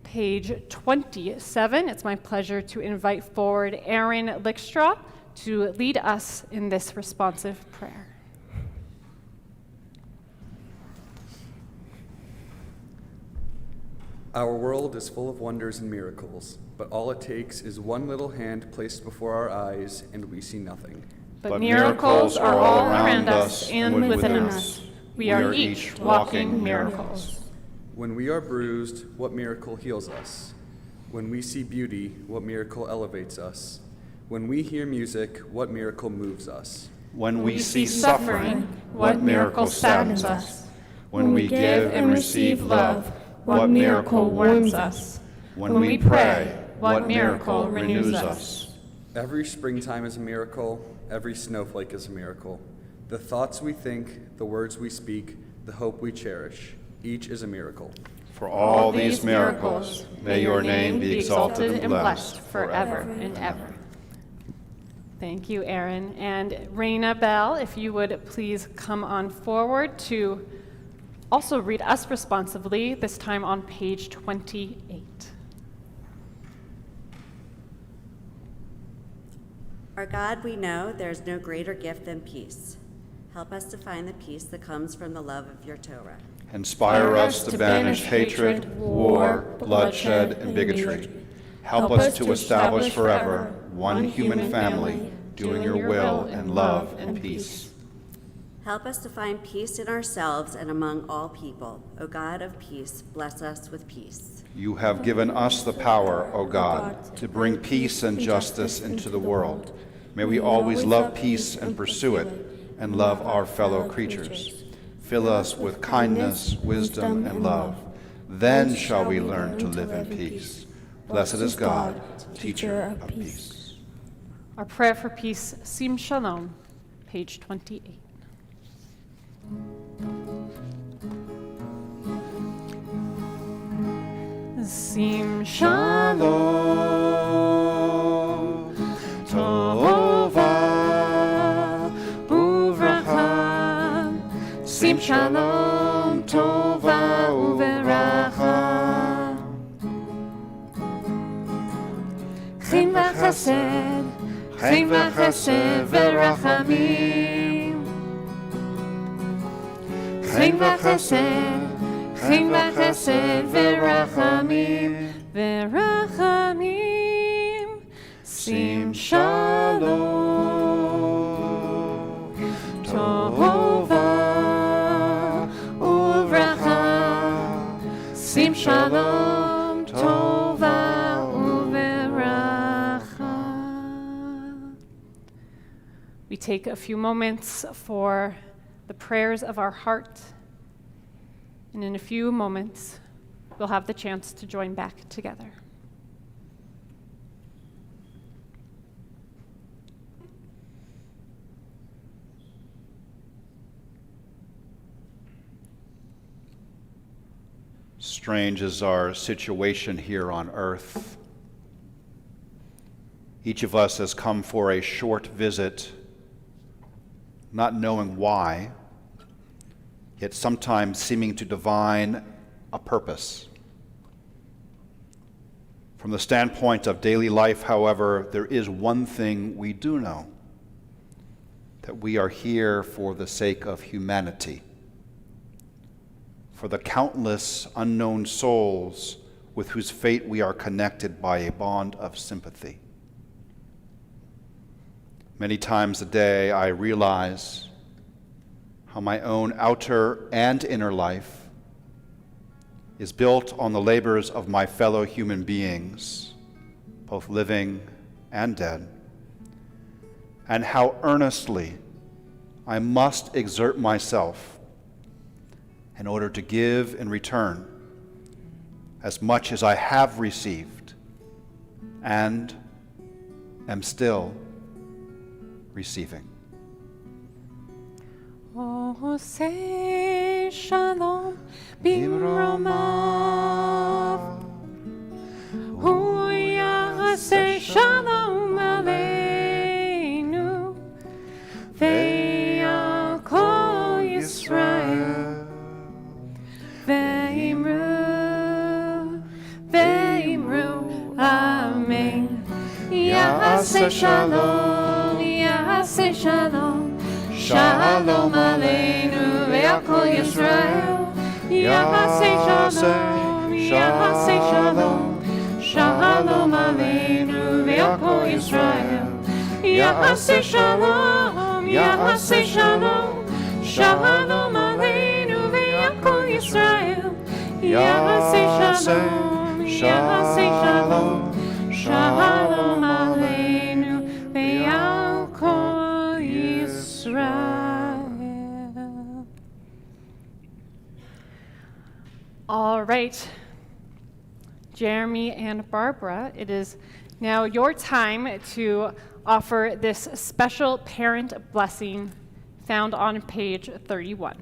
S11: Page 27, it's my pleasure to invite forward Aaron Lickstraw to lead us in this responsive prayer.
S14: Our world is full of wonders and miracles, but all it takes is one little hand placed before our eyes and we see nothing.
S11: But miracles are all around us and within us. We are each walking miracles.
S14: When we are bruised, what miracle heals us? When we see beauty, what miracle elevates us? When we hear music, what miracle moves us?
S2: When we see suffering, what miracle saddens us? When we give and receive love, what miracle warms us? When we pray, what miracle renews us?
S14: Every springtime is a miracle. Every snowflake is a miracle. The thoughts we think, the words we speak, the hope we cherish, each is a miracle.
S2: For all these miracles, may your name be exalted and blessed
S11: forever and ever. Thank you, Aaron. And Raina Bell, if you would please come on forward to also read us responsively, this time on page 28.
S15: Our God, we know there's no greater gift than peace. Help us to find the peace that comes from the love of your Torah.
S2: Inspire us to banish hatred, war, bloodshed, and bigotry. Help us to establish forever one human family, doing your will in love and peace.
S15: Help us to find peace in ourselves and among all people. O God of peace, bless us with peace.
S2: You have given us the power, O God, to bring peace and justice into the world. May we always love peace and pursue it, and love our fellow creatures. Fill us with kindness, wisdom, and love. Then shall we learn to live in peace. Blessed is God, teacher of peace.
S11: Our prayer for peace, Sim Shalom, page 28. Sim Shalom, Tova, Uvracha. Sim Shalom, Tova, Uvracha. Chen v'chesed, Chen v'chesed v'rachamim. Chen v'chesed, V'chim b'chesed v'rachamim, v'rachamim. Sim shalom, tova uvracha. Sim shalom, tova uvracha. We take a few moments for the prayers of our heart, and in a few moments, we'll have the chance to join back together.
S2: Strange is our situation here on earth. Each of us has come for a short visit, not knowing why, yet sometimes seeming to divine a purpose. From the standpoint of daily life, however, there is one thing we do know, that we are here for the sake of humanity, for the countless unknown souls with whose fate we are connected by a bond of sympathy. Many times a day I realize how my own outer and inner life is built on the labors of my fellow human beings, both living and dead, and how earnestly I must exert myself in order to give in return as much as I have received and am still receiving.
S11: Oh, say shalom bimromav. Hu yaseh shalom aleinu. Ve'al kol Yisrael. Ve'imru, amen. Yaseh shalom, yaseh shalom. Shalom aleinu ve'al kol Yisrael. Yaseh shalom, yaseh shalom. Shalom aleinu ve'al kol Yisrael. Yaseh shalom, yaseh shalom. Shalom aleinu ve'al kol Yisrael. Yaseh shalom, yaseh shalom. Shalom aleinu ve'al kol Yisrael. All right, Jeremy and Barbara, it is now your time to offer this special parent blessing found on page 31.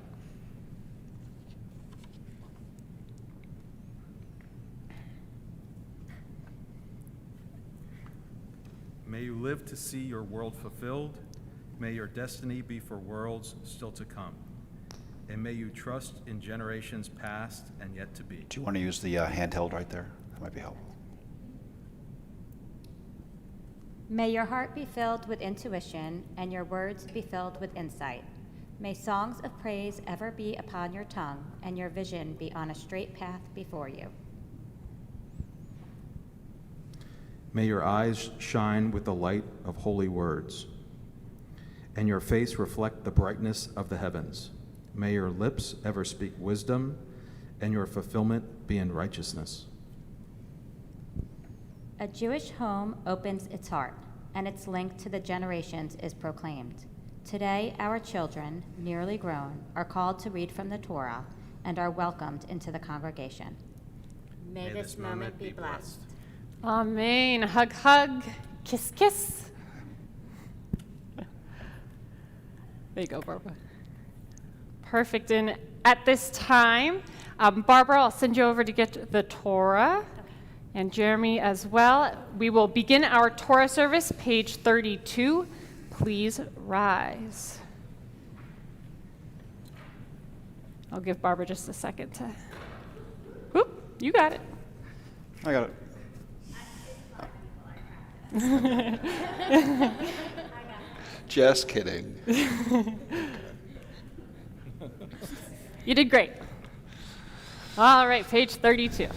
S7: May you live to see your world fulfilled. May your destiny be for worlds still to come. And may you trust in generations past and yet to be.
S2: Do you want to use the handheld right there? That might be helpful.
S16: May your heart be filled with intuition and your words be filled with insight. May songs of praise ever be upon your tongue and your vision be on a straight path before you.
S7: May your eyes shine with the light of holy words, and your face reflect the brightness of the heavens. May your lips ever speak wisdom, and your fulfillment be in righteousness.
S16: A Jewish home opens its heart, and its link to the generations is proclaimed. Today, our children, nearly grown, are called to read from the Torah and are welcomed into the congregation.
S15: May this moment be blessed.
S11: Amen. Hug, hug, kiss, kiss. There you go, Barbara. Perfect. And at this time, Barbara, I'll send you over to get the Torah, and Jeremy as well. We will begin our Torah service, page 32. Please rise. I'll give Barbara just a second to. Whoop, you got it.
S2: I got it. Just kidding.
S11: You did great. All right, page 32.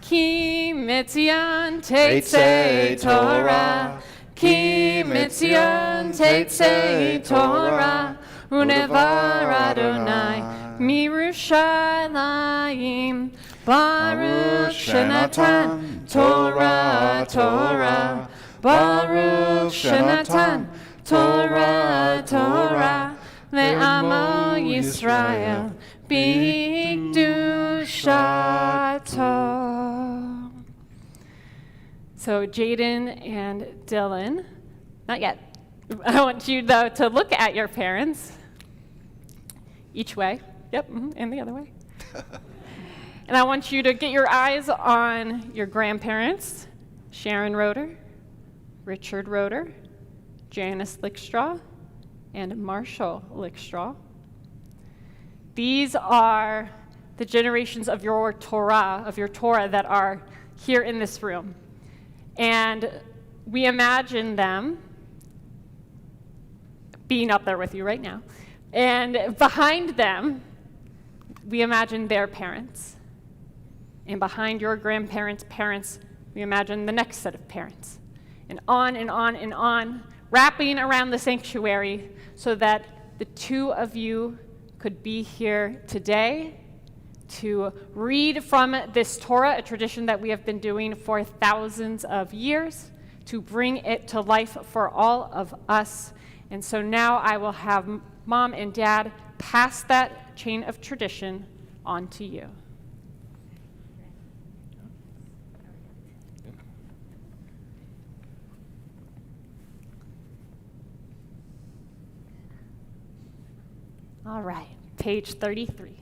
S11: Ki mitzion teitzei Torah, ki mitzion teitzei Torah, unevar Adonai mirushalayim, Baruch Shenatan Torah, Torah, Baruch Shenatan Torah, Torah, le'amo Yisrael b'kedushato. So Jaden and Dylan, not yet. I want you though to look at your parents, each way. Yep, and the other way. And I want you to get your eyes on your grandparents, Sharon Roeder, Richard Roeder, Janice Lickstraw, and Marshall Lickstraw. These are the generations of your Torah that are here in this room. And we imagine them being up there with you right now. And behind them, we imagine their parents. And behind your grandparents' parents, we imagine the next set of parents. And on and on and on, wrapping around the sanctuary so that the two of you could be here today to read from this Torah, a tradition that we have been doing for thousands of years, to bring it to life for all of us. And so now I will have Mom and Dad pass that chain of tradition on to you. All right, page 33.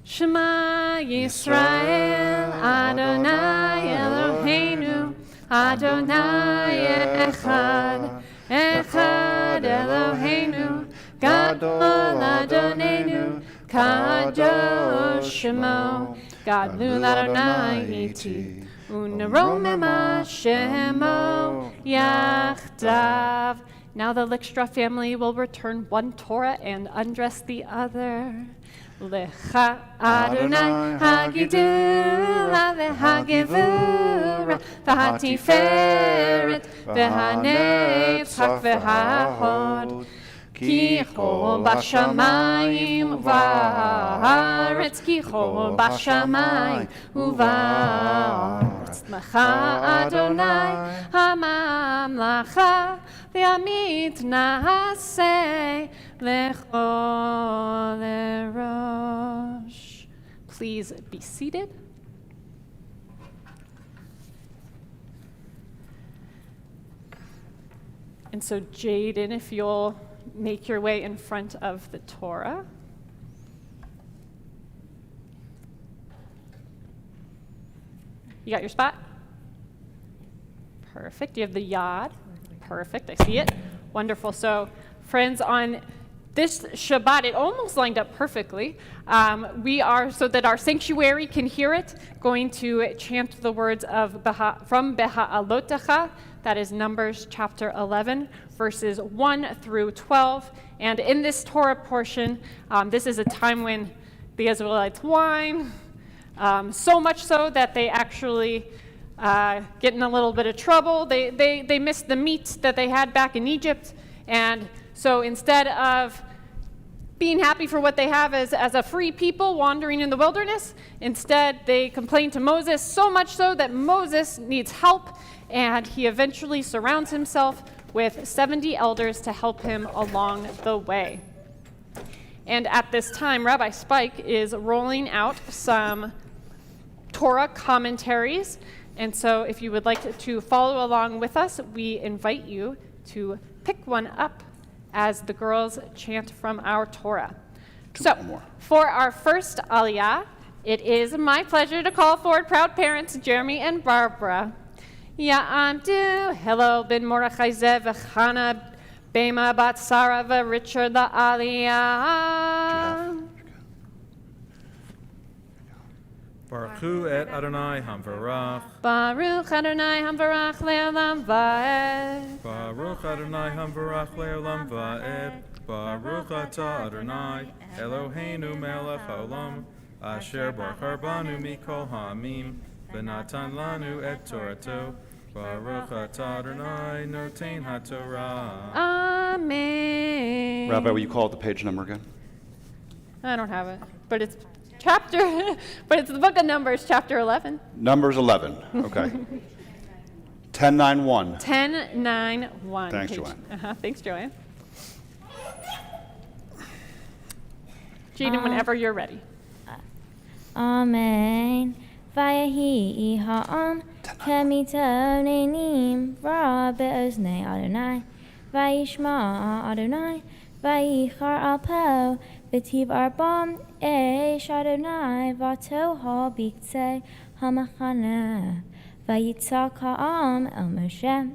S11: Shema Yisrael, Adonai Eloheinu, Adonai Echad, Echad Eloheinu, Gadol Adonenu, Kadosh Shemo, Gadol Adonai Iti, Uneromema Shemo Yachdav. Now the Lickstraw family will return one Torah and undress the other. Lecha Adonai hagidula v'hagivura v'hatiferet v'hanetzach v'hahod ki chol b'shamayim v'haaretz ki chol b'shamayim u'v'haaretz lecha Adonai hamamlacha v'amit na'aseh lechol erosh. Please be seated. And so Jaden, if you'll make your way in front of the Torah. You got your spot? Perfect. You have the yod. Perfect. I see it. Wonderful. So, friends, on this Shabbat, it almost lined up perfectly. We are, so that our sanctuary can hear it, going to chant the words of from Beha'alotecha. That is Numbers chapter 11, verses 1 through 12. And in this Torah portion, this is a time when the Israelites whine, so much so that they actually get in a little bit of trouble. They miss the meat that they had back in Egypt. And so instead of being happy for what they have as a free people wandering in the wilderness, instead they complain to Moses, so much so that Moses needs help. And he eventually surrounds himself with 70 elders to help him along the way. And at this time, Rabbi Spike is rolling out some Torah commentaries. And so if you would like to follow along with us, we invite you to pick one up as the girls chant from our Torah. For our first Aliyah, it is my pleasure to call forward proud parents Jeremy and Barbara. Ya'amdu, hello, Ben Mordechai Zev, Chana, Bema, Bat Sarah, Richard, the Aliyah.
S7: Baruch Hu et Adonai Hamvarach.
S11: Baruch Adonai Hamvarach le'olam va'ed.
S7: Baruch Adonai Hamvarach le'olam va'ed. Baruch atah Adonai Eloheinu melech haolam. Asher Bachar Banu Mikol Hamim, V'natan Lanu Et Torato, Baruch Atah Adonai Noten HaTorah.
S11: Amen.
S2: Rabbi, will you call it the page number again?
S11: I don't have it, but it's but it's the book of Numbers, chapter 11.
S2: Numbers 11. Okay. 1091.
S11: 1091.
S2: Thanks, Joanne.
S11: Thanks, Joanne. Jaden, whenever you're ready.
S4: Amen. Vayehi ha'am kemito nenim ra be'oznei Adonai vayishma Adonai vayichar al po v'tiv arbam eish Adonai v'toha biktzei hamachana vayitzak ha'am el Moshe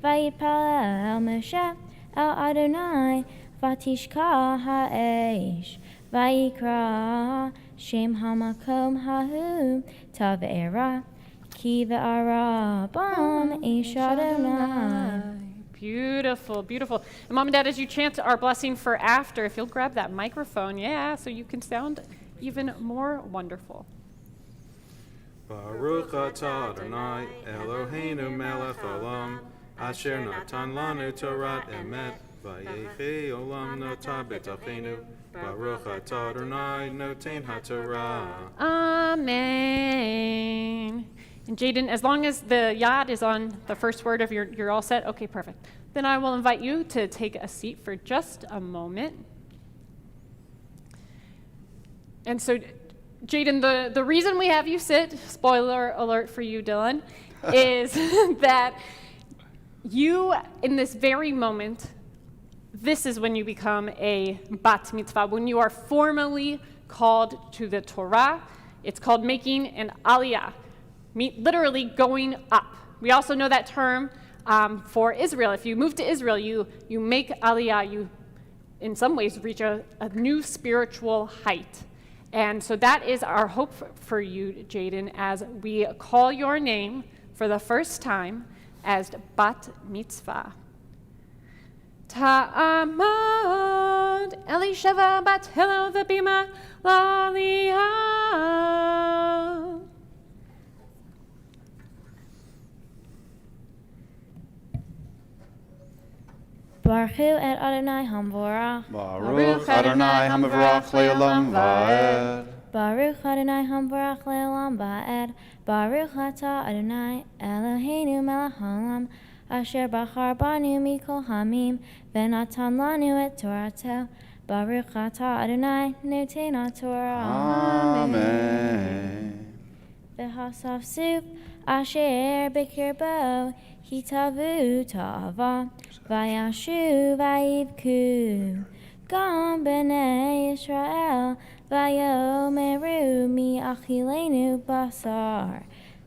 S4: vayitpalel el Moshe el Adonai v'tishka ha'eish vayikra Shem hamakom hahu tave'era ki ve'ara bam eish Adonai.
S11: Beautiful, beautiful. And Mom and Dad, as you chant our blessing for after, if you'll grab that microphone, so you can sound even more wonderful.
S7: Baruch atah Adonai Eloheinu melech olam, asher natan lanu Torat emet, vayechi olam nota b'tochenu. Baruch atah Adonai Noten HaTorah.
S11: Amen. And Jaden, as long as the yad is on the first word of you're all set? Okay, perfect. Then I will invite you to take a seat for just a moment. And so, Jaden, the reason we have you sit, spoiler alert for you, Dylan, is that you, in this very moment, this is when you become a bat mitzvah, when you are formally called to the Torah. It's called making an aliyah, literally going up. We also know that term for Israel. If you move to Israel, you make aliyah, you in some ways reach a new spiritual height. And so that is our hope for you, Jaden, as we call your name for the first time as bat mitzvah. Ta'amad Elisheva bat Hillel v'bima l'aliyah.
S4: Baruch et Adonai Hamvorach.
S2: Baruch Adonai Hamvorach le'olam va'ed.
S4: Baruch Adonai Hamvorach le'olam va'ed. Baruch atah Adonai Eloheinu melech haolam, asher bachar banu mikol hamim, v'natan lanu et Torato. Baruch atah Adonai noten HaTorah.
S2: Amen.
S4: V'hasaf sup asher b'kirbo hitavu ta'ava, v'yashu v'yivku. Gam b'nei Yisrael v'yomeru mi achilenu basar.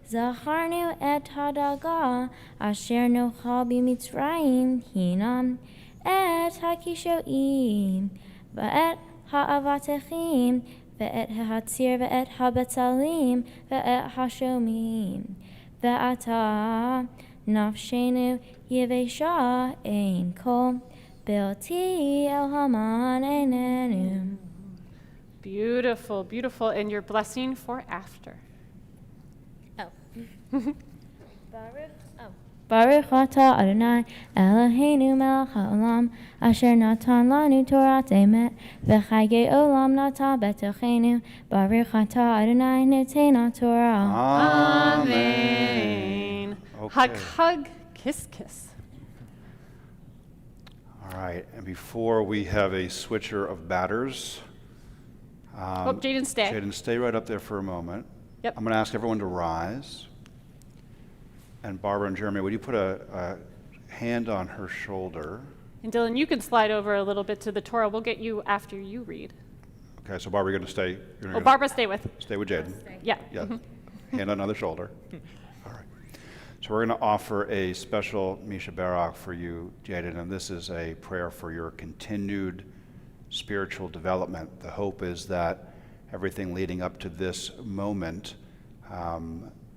S4: Zacharnu et hadaga asher nochal b'mitzrayim hinam et hakishoim v'et ha'avatechim v'et ha'atzir v'et ha'betzalim v'et ha'shomim v'ata nafshenu yevesha ein kol bilti el haman einenu.
S11: Beautiful, beautiful. And your blessing for after.
S4: Baruch atah Adonai Eloheinu melech haolam, asher natan lanu Torat emet, v'chayei olam nata betochenu. Baruch atah Adonai noten HaTorah.
S11: Amen.
S2: Okay.
S11: Hug, hug, kiss, kiss.
S2: All right, and before we have a switcher of batters,
S11: Jaden, stay.
S2: Jaden, stay right up there for a moment.
S11: Yep.
S2: I'm going to ask everyone to rise. And Barbara and Jeremy, would you put a hand on her shoulder?
S11: And Dylan, you can slide over a little bit to the Torah. We'll get you after you read.
S2: Okay, so Barbara, you're going to stay.
S11: Barbara, stay with.
S2: Stay with Jaden.
S11: Yeah.
S2: Yeah.
S11: Mm-hmm.
S2: Hand on another shoulder. All right. So we're going to offer a special Misha Barak for you, Jaden, and this is a prayer for your continued spiritual development. The hope is that everything leading up to this moment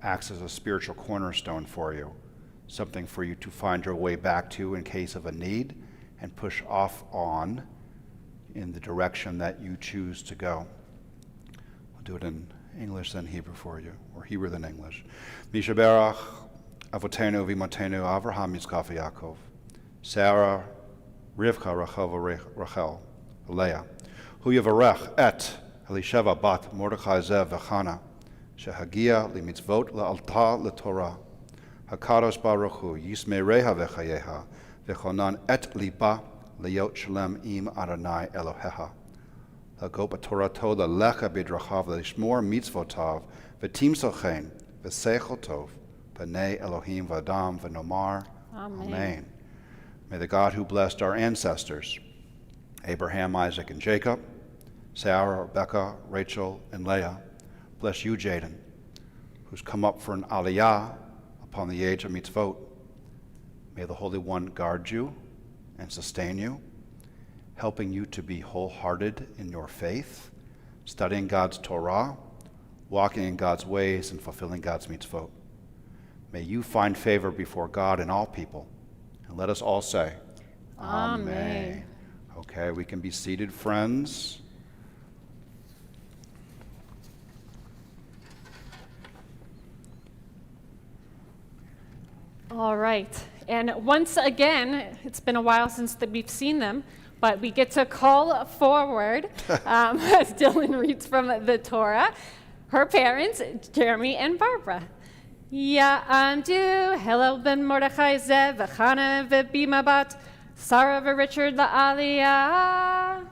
S2: acts as a spiritual cornerstone for you, something for you to find your way back to in case of a need and push off on in the direction that you choose to go. I'll do it in English then Hebrew for you, or Hebrew then English. Mishaberach Avotenu Vimotenu Avraham Yitzchak Yaakov, Sarah Rivka Rachel Leah, Hu Yavarech et Elisheva bat Mordechai Zev Vechana, Shehagia limitzvot la'alta l'Torah, Hakadosh Baruch Hu Yismereha v'chayeha, V'chonan et liba Leyot Shalem im Adonai Eloheha. Lagop Torato Lalecha Bidrachav Lishmor Mitzvotav V'tim Sochen V'seichel Tov V'nei Elohim V'adam V'nomar. Amen. May the God who blessed our ancestors, Abraham, Isaac, and Jacob, Sarah, Rebecca, Rachel, and Leah, bless you, Jaden, who's come up for an aliyah upon the age of mitzvot. May the Holy One guard you and sustain you, helping you to be wholehearted in your faith, studying God's Torah, walking in God's ways, and fulfilling God's mitzvot. May you find favor before God and all people. And let us all say, Amen. Okay, we can be seated, friends.
S11: All right. And once again, it's been a while since we've seen them, but we get to call forward, as Dylan reads from the Torah, her parents, Jeremy and Barbara. Ya'andu, Hillel ben Mordechai Zev, V'chana v'bima bat, Sarah v'Richard la'aliyah.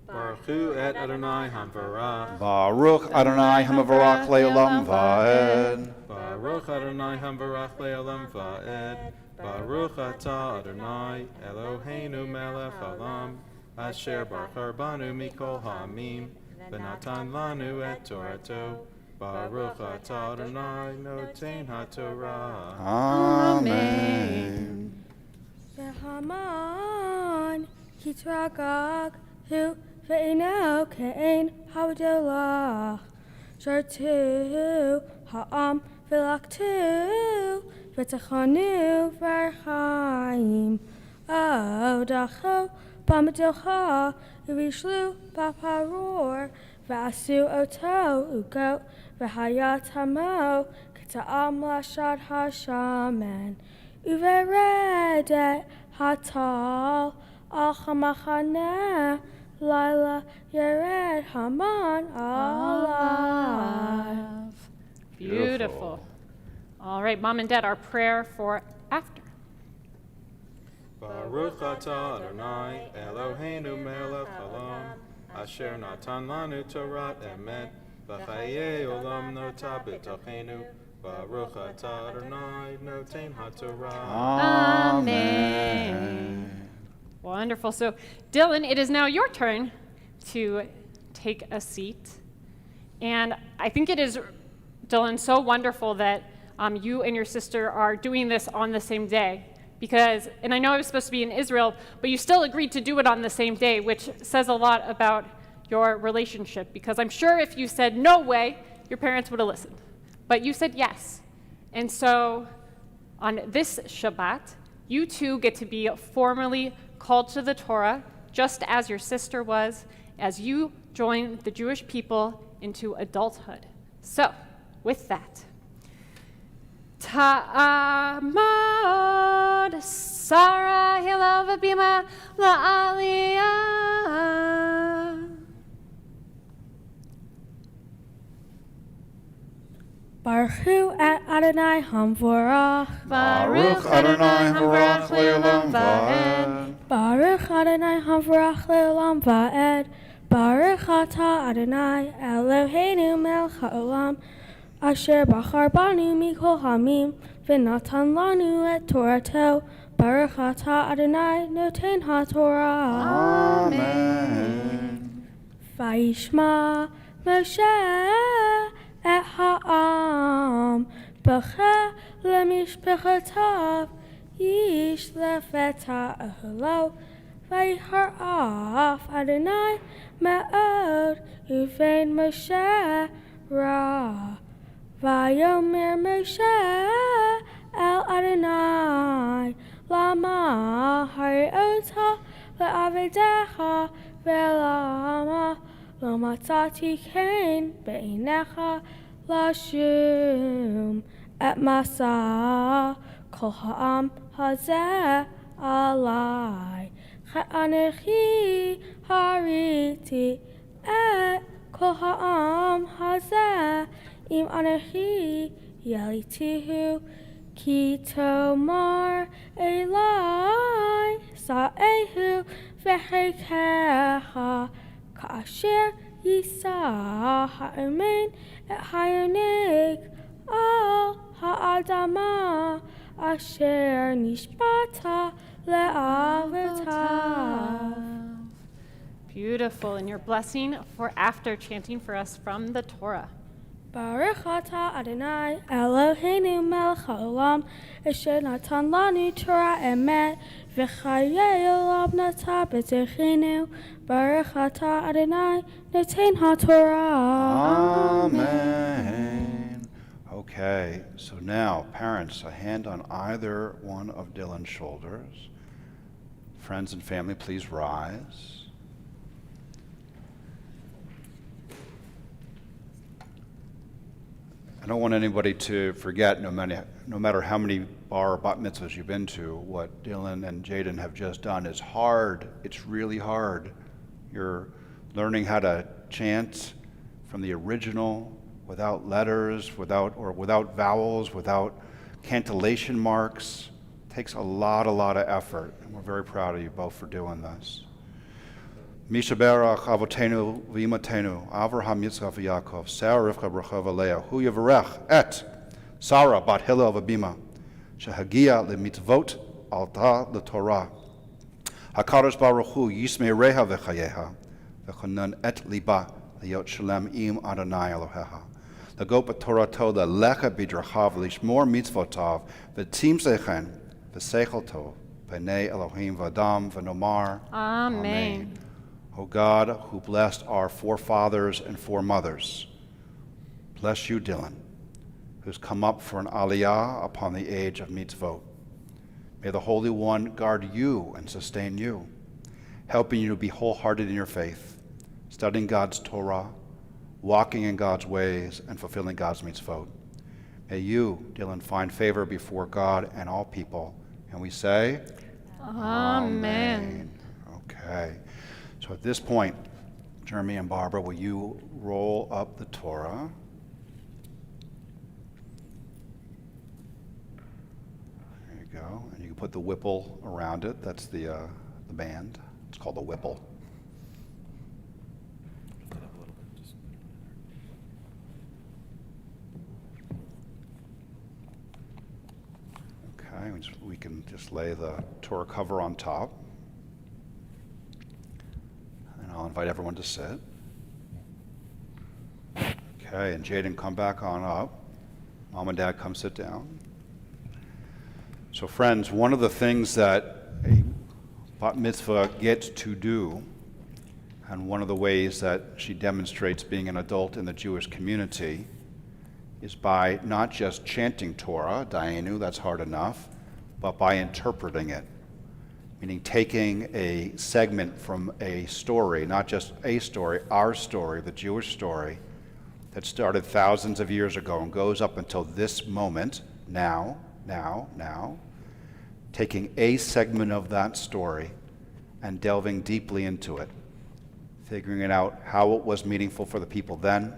S7: Baruch Hu et Adonai Hamvarach.
S2: Baruch Adonai Hamavarach Le'olam Va'ed.
S7: Baruch Adonai Hamvarach Le'olam Va'ed. Baruch Atah Adonai Eloheinu melech haolam, asher bachar banu mikol ha'amim, v'natan lanu et Torato. Baruch Atah Adonai noten haTorah.
S2: Amen.
S5: Haman kitragag hu ve'ino kein havdolach shartu ha'am v'laktu v'tachanu v'archaim odacho b'madocha v'ishlu b'paror v'asu oto ugot v'hayat hamo k'ta'am lashad hashamen uveredet hatal al chamachane Lila Yered Haman alive.
S11: Beautiful. All right, Mom and Dad, our prayer for after.
S7: Baruch atah Adonai Eloheinu melech haolam, asher natan lanu Torah emet, v'chayei olam nota b'tochenu. Baruch atah Adonai noten haTorah.
S11: Amen. Wonderful. So, Dylan, it is now your turn to take a seat. And I think it is, Dylan, so wonderful that you and your sister are doing this on the same day. Because, and I know I was supposed to be in Israel, but you still agreed to do it on the same day, which says a lot about your relationship. Because I'm sure if you said no way, your parents would have listened. But you said yes. And so, on this Shabbat, you two get to be formally called to the Torah, just as your sister was, as you join the Jewish people into adulthood. So, with that, Ta'amad Sarah Hillel v'bima la'aliyah.
S5: Baruch Hu et Adonai Hamvorach.
S2: Baruch Adonai Hamvorach Le'olam Va'ed.
S5: Baruch Adonai Hamvorach Le'olam Va'ed. Baruch Atah Adonai Eloheinu melech haolam, asher bachar banu mikol hamim, v'natan lanu et Torato. Baruch Atah Adonai noten haTorah.
S2: Amen.
S5: Vayishma Moshe et ha'am b'cha lemishpechotav yish lefeta ahlo vayhar'af Adonai me'od uvein Moshe ra vayomer Moshe el Adonai lama hari'ota le'avedecha ve'lama לא מצאתי כן בעיניך לשום את מסע כל העם הזה עלי. אנכי הריתי את כל העם הזה, אם אנכי יליתיהו, כי תאמר אלי שאהו וחיקך, כאשר יישא האמן את היונק על האדמה, אשר נשבעת לאבותיו.
S11: Beautiful. And your blessing for after chanting for us from the Torah.
S5: Baruch atah Adonai Eloheinu melech haolam, asher natan lanu Torah emet, v'chayei olam nata b'zechenu. Baruch atah Adonai noten haTorah.
S2: Amen. Okay, so now, parents, a hand on either one of Dylan's shoulders. Friends and family, please rise. I don't want anybody to forget, no matter how many bar or bat mitzvahs you've been to, what Dylan and Jaden have just done is hard. It's really hard. You're learning how to chant from the original, without letters, without vowels, without cantillation marks. It takes a lot of effort, and we're very proud of you both for doing this. Mishaberach avotenu v'imatenu, Avraham, Yitzchak, v'Yaakov, Sarah, Rivka, Rachel, v'Leah, hu yavarech et Sarah bat Hillel v'Bima, shehagia lemitzvot alta l'Torah. HaKadosh Baruch Hu yismeireha v'chayeha, v'chonan et liba liyot shalem im Adonai Eloheha. Lagot b'Torato lecha b'drachav lishmor mitzvotav, v'timsechen v'seichel tov, b'nei Elohim v'adam v'nomar.
S11: Amen.
S2: O God, who blessed our forefathers and foremothers, bless you, Dylan, who's come up for an aliyah upon the age of mitzvot. May the Holy One guard you and sustain you, helping you to be wholehearted in your faith, studying God's Torah, walking in God's ways, and fulfilling God's mitzvot. May you, Dylan, find favor before God and all people. And we say,
S11: Amen.
S2: Okay. So at this point, Jeremy and Barbara, will you roll up the Torah? There you go. And you can put the whipple around it. That's the band. It's called the whipple. Okay, we can just lay the Torah cover on top. I'll invite everyone to sit. Okay, and Jaden, come back on up. Mom and Dad, come sit down. So friends, one of the things that a bat mitzvah gets to do, and one of the ways that she demonstrates being an adult in the Jewish community, is by not just chanting Torah, Dayenu, that's hard enough, but by interpreting it. Meaning taking a segment from a story, not just a story, our story, the Jewish story, that started thousands of years ago and goes up until this moment, now, taking a segment of that story and delving deeply into it, figuring it out how it was meaningful for the people then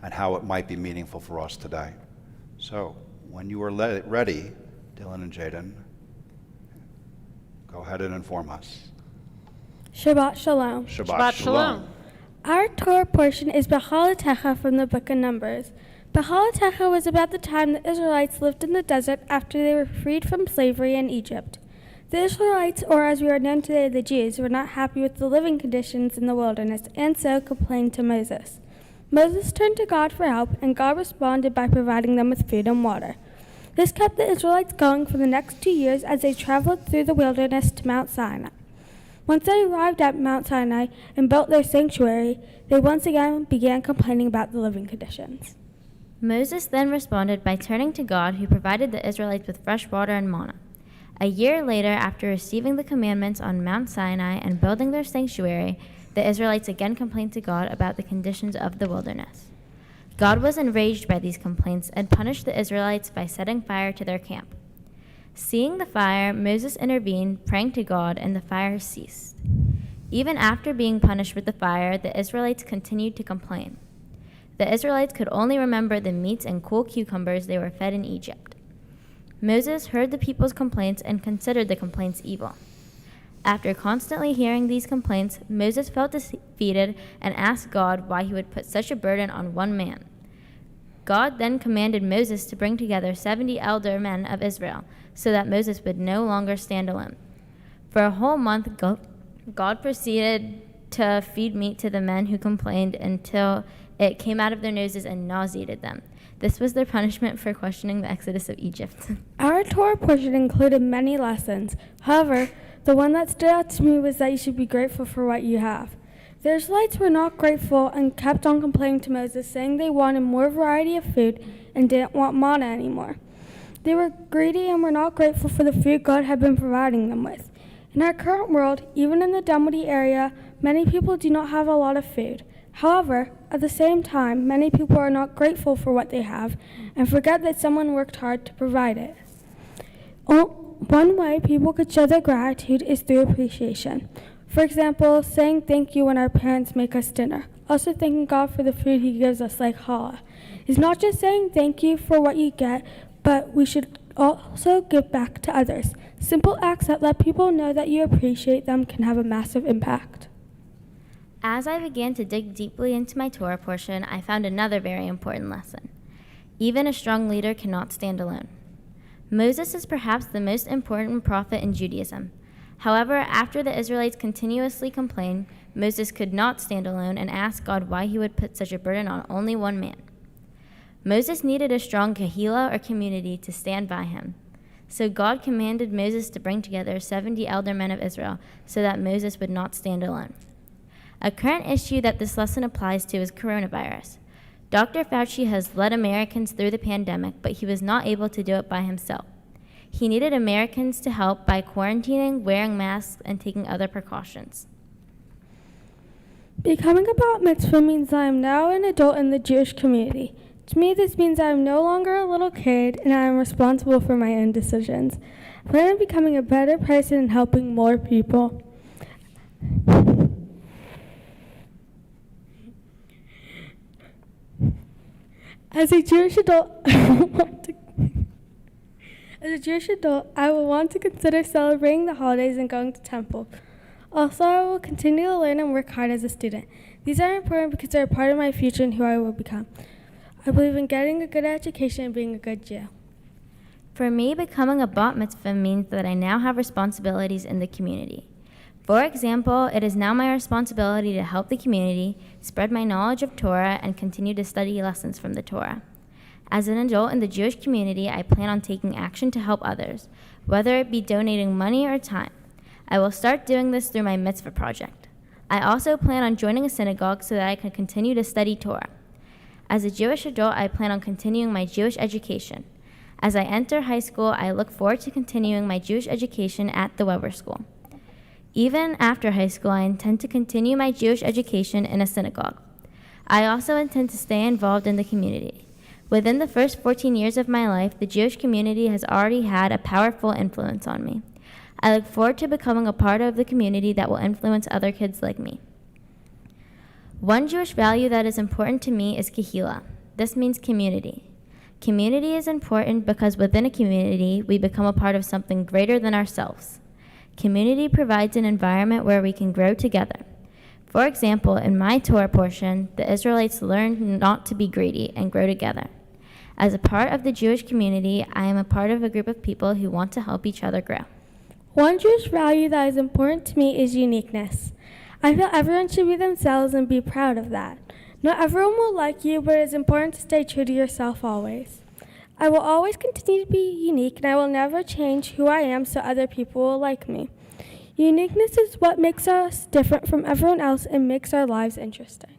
S2: and how it might be meaningful for us today. So, when you are ready, Dylan and Jaden, go ahead and inform us.
S5: Shabbat Shalom.
S2: Shabbat Shalom.
S5: Our Torah portion is B'chalatecha from the book of Numbers. B'chalatecha was about the time the Israelites lived in the desert after they were freed from slavery in Egypt. The Israelites, or as we are known today, the Jews, were not happy with the living conditions in the wilderness and so complained to Moses. Moses turned to God for help, and God responded by providing them with food and water. This kept the Israelites going for the next 2 years as they traveled through the wilderness to Mount Sinai. Once they arrived at Mount Sinai and built their sanctuary, they once again began complaining about the living conditions.
S4: Moses then responded by turning to God, who provided the Israelites with fresh water and manna. A year later, after receiving the commandments on Mount Sinai and building their sanctuary, the Israelites again complained to God about the conditions of the wilderness. God was enraged by these complaints and punished the Israelites by setting fire to their camp. Seeing the fire, Moses intervened, praying to God, and the fire ceased. Even after being punished with the fire, the Israelites continued to complain. The Israelites could only remember the meats and cool cucumbers they were fed in Egypt. Moses heard the people's complaints and considered the complaints evil. After constantly hearing these complaints, Moses felt defeated and asked God why he would put such a burden on one man. God then commanded Moses to bring together 70 elder men of Israel, so that Moses would no longer stand alone. For a whole month, God proceeded to feed meat to the men who complained until it came out of their noses and nauseated them. This was their punishment for questioning the exodus of Egypt.
S5: Our Torah portion included many lessons. However, the one that stood out to me was that you should be grateful for what you have. The Israelites were not grateful and kept on complaining to Moses, saying they wanted more variety of food and didn't want manna anymore. They were greedy and were not grateful for the food God had been providing them with. In our current world, even in the Dunwoody area, many people do not have a lot of food. However, at the same time, many people are not grateful for what they have and forget that someone worked hard to provide it. One way people could show their gratitude is through appreciation. For example, saying thank you when our parents make us dinner. Also thanking God for the food he gives us, like challah. It's not just saying thank you for what you get, but we should also give back to others. Simple acts that let people know that you appreciate them can have a massive impact.
S4: As I began to dig deeply into my Torah portion, I found another very important lesson. Even a strong leader cannot stand alone. Moses is perhaps the most important prophet in Judaism. However, after the Israelites continuously complained, Moses could not stand alone and asked God why he would put such a burden on only one man. Moses needed a strong kahila or community to stand by him. So God commanded Moses to bring together 70 elder men of Israel so that Moses would not stand alone. A current issue that this lesson applies to is coronavirus. Dr. Fauci has led Americans through the pandemic, but he was not able to do it by himself. He needed Americans to help by quarantining, wearing masks, and taking other precautions.
S5: Becoming a bat mitzvah means I am now an adult in the Jewish community. To me, this means I am no longer a little kid and I am responsible for my own decisions. I plan on becoming a better person and helping more people. As a Jewish adult, I will want to consider celebrating the holidays and going to temple. Also, I will continue to learn and work hard as a student. These are important because they are part of my future and who I will become. I believe in getting a good education and being a good Jew.
S4: For me, becoming a bat mitzvah means that I now have responsibilities in the community. For example, it is now my responsibility to help the community, spread my knowledge of Torah, and continue to study lessons from the Torah. As an adult in the Jewish community, I plan on taking action to help others, whether it be donating money or time. I will start doing this through my mitzvah project. I also plan on joining a synagogue so that I can continue to study Torah. As a Jewish adult, I plan on continuing my Jewish education. As I enter high school, I look forward to continuing my Jewish education at the Weber School. Even after high school, I intend to continue my Jewish education in a synagogue. I also intend to stay involved in the community. Within the first 14 years of my life, the Jewish community has already had a powerful influence on me. I look forward to becoming a part of the community that will influence other kids like me. One Jewish value that is important to me is kahila. This means community. Community is important because within a community, we become a part of something greater than ourselves. Community provides an environment where we can grow together. For example, in my Torah portion, the Israelites learned not to be greedy and grow together. As a part of the Jewish community, I am a part of a group of people who want to help each other grow.
S5: One Jewish value that is important to me is uniqueness. I feel everyone should be themselves and be proud of that. Not everyone will like you, but it is important to stay true to yourself always. I will always continue to be unique, and I will never change who I am so other people will like me. Uniqueness is what makes us different from everyone else and makes our lives interesting.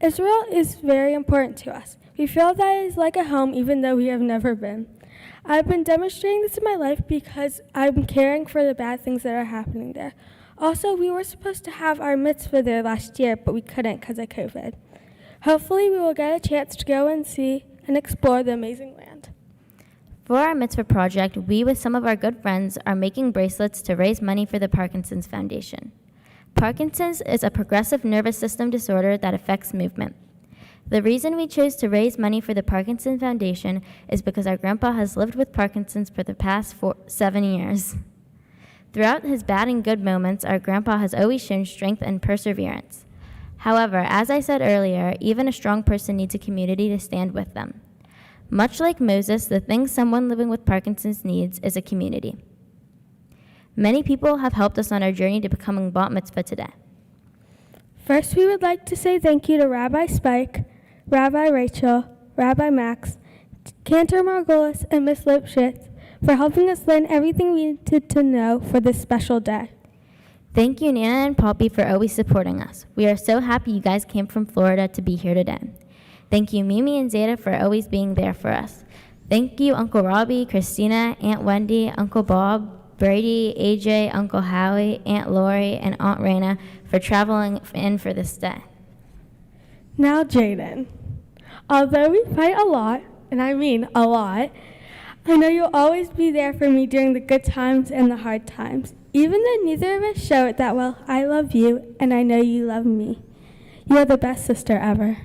S5: Israel is very important to us. We feel that it is like a home even though we have never been. I've been demonstrating this in my life because I'm caring for the bad things that are happening there. Also, we were supposed to have our mitzvah there last year, but we couldn't because of COVID. Hopefully, we will get a chance to go and see and explore the amazing land.
S4: For our mitzvah project, we, with some of our good friends, are making bracelets to raise money for the Parkinson's Foundation. Parkinson's is a progressive nervous system disorder that affects movement. The reason we chose to raise money for the Parkinson Foundation is because our grandpa has lived with Parkinson's for the past 7 years. Throughout his bad and good moments, our grandpa has always shown strength and perseverance. However, as I said earlier, even a strong person needs a community to stand with them. Much like Moses, the thing someone living with Parkinson's needs is a community. Many people have helped us on our journey to becoming Bat Mitzvah today.
S5: First, we would like to say thank you to Rabbi Spike, Rabbi Rachel, Rabbi Max, Cantor Margolis, and Miss Lipschitz for helping us learn everything we needed to know for this special day.
S4: Thank you, Nana and Poppy, for always supporting us. We are so happy you guys came from Florida to be here today. Thank you, Mimi and Zeta, for always being there for us. Thank you, Uncle Robbie, Christina, Aunt Wendy, Uncle Bob, Brady, AJ, Uncle Howie, Aunt Lori, and Aunt Raina for traveling in for this day.
S5: Now, Jaden, although we fight a lot, and I mean a lot, I know you'll always be there for me during the good times and the hard times. Even though neither of us show it that well, I love you, and I know you love me. You are the best sister ever.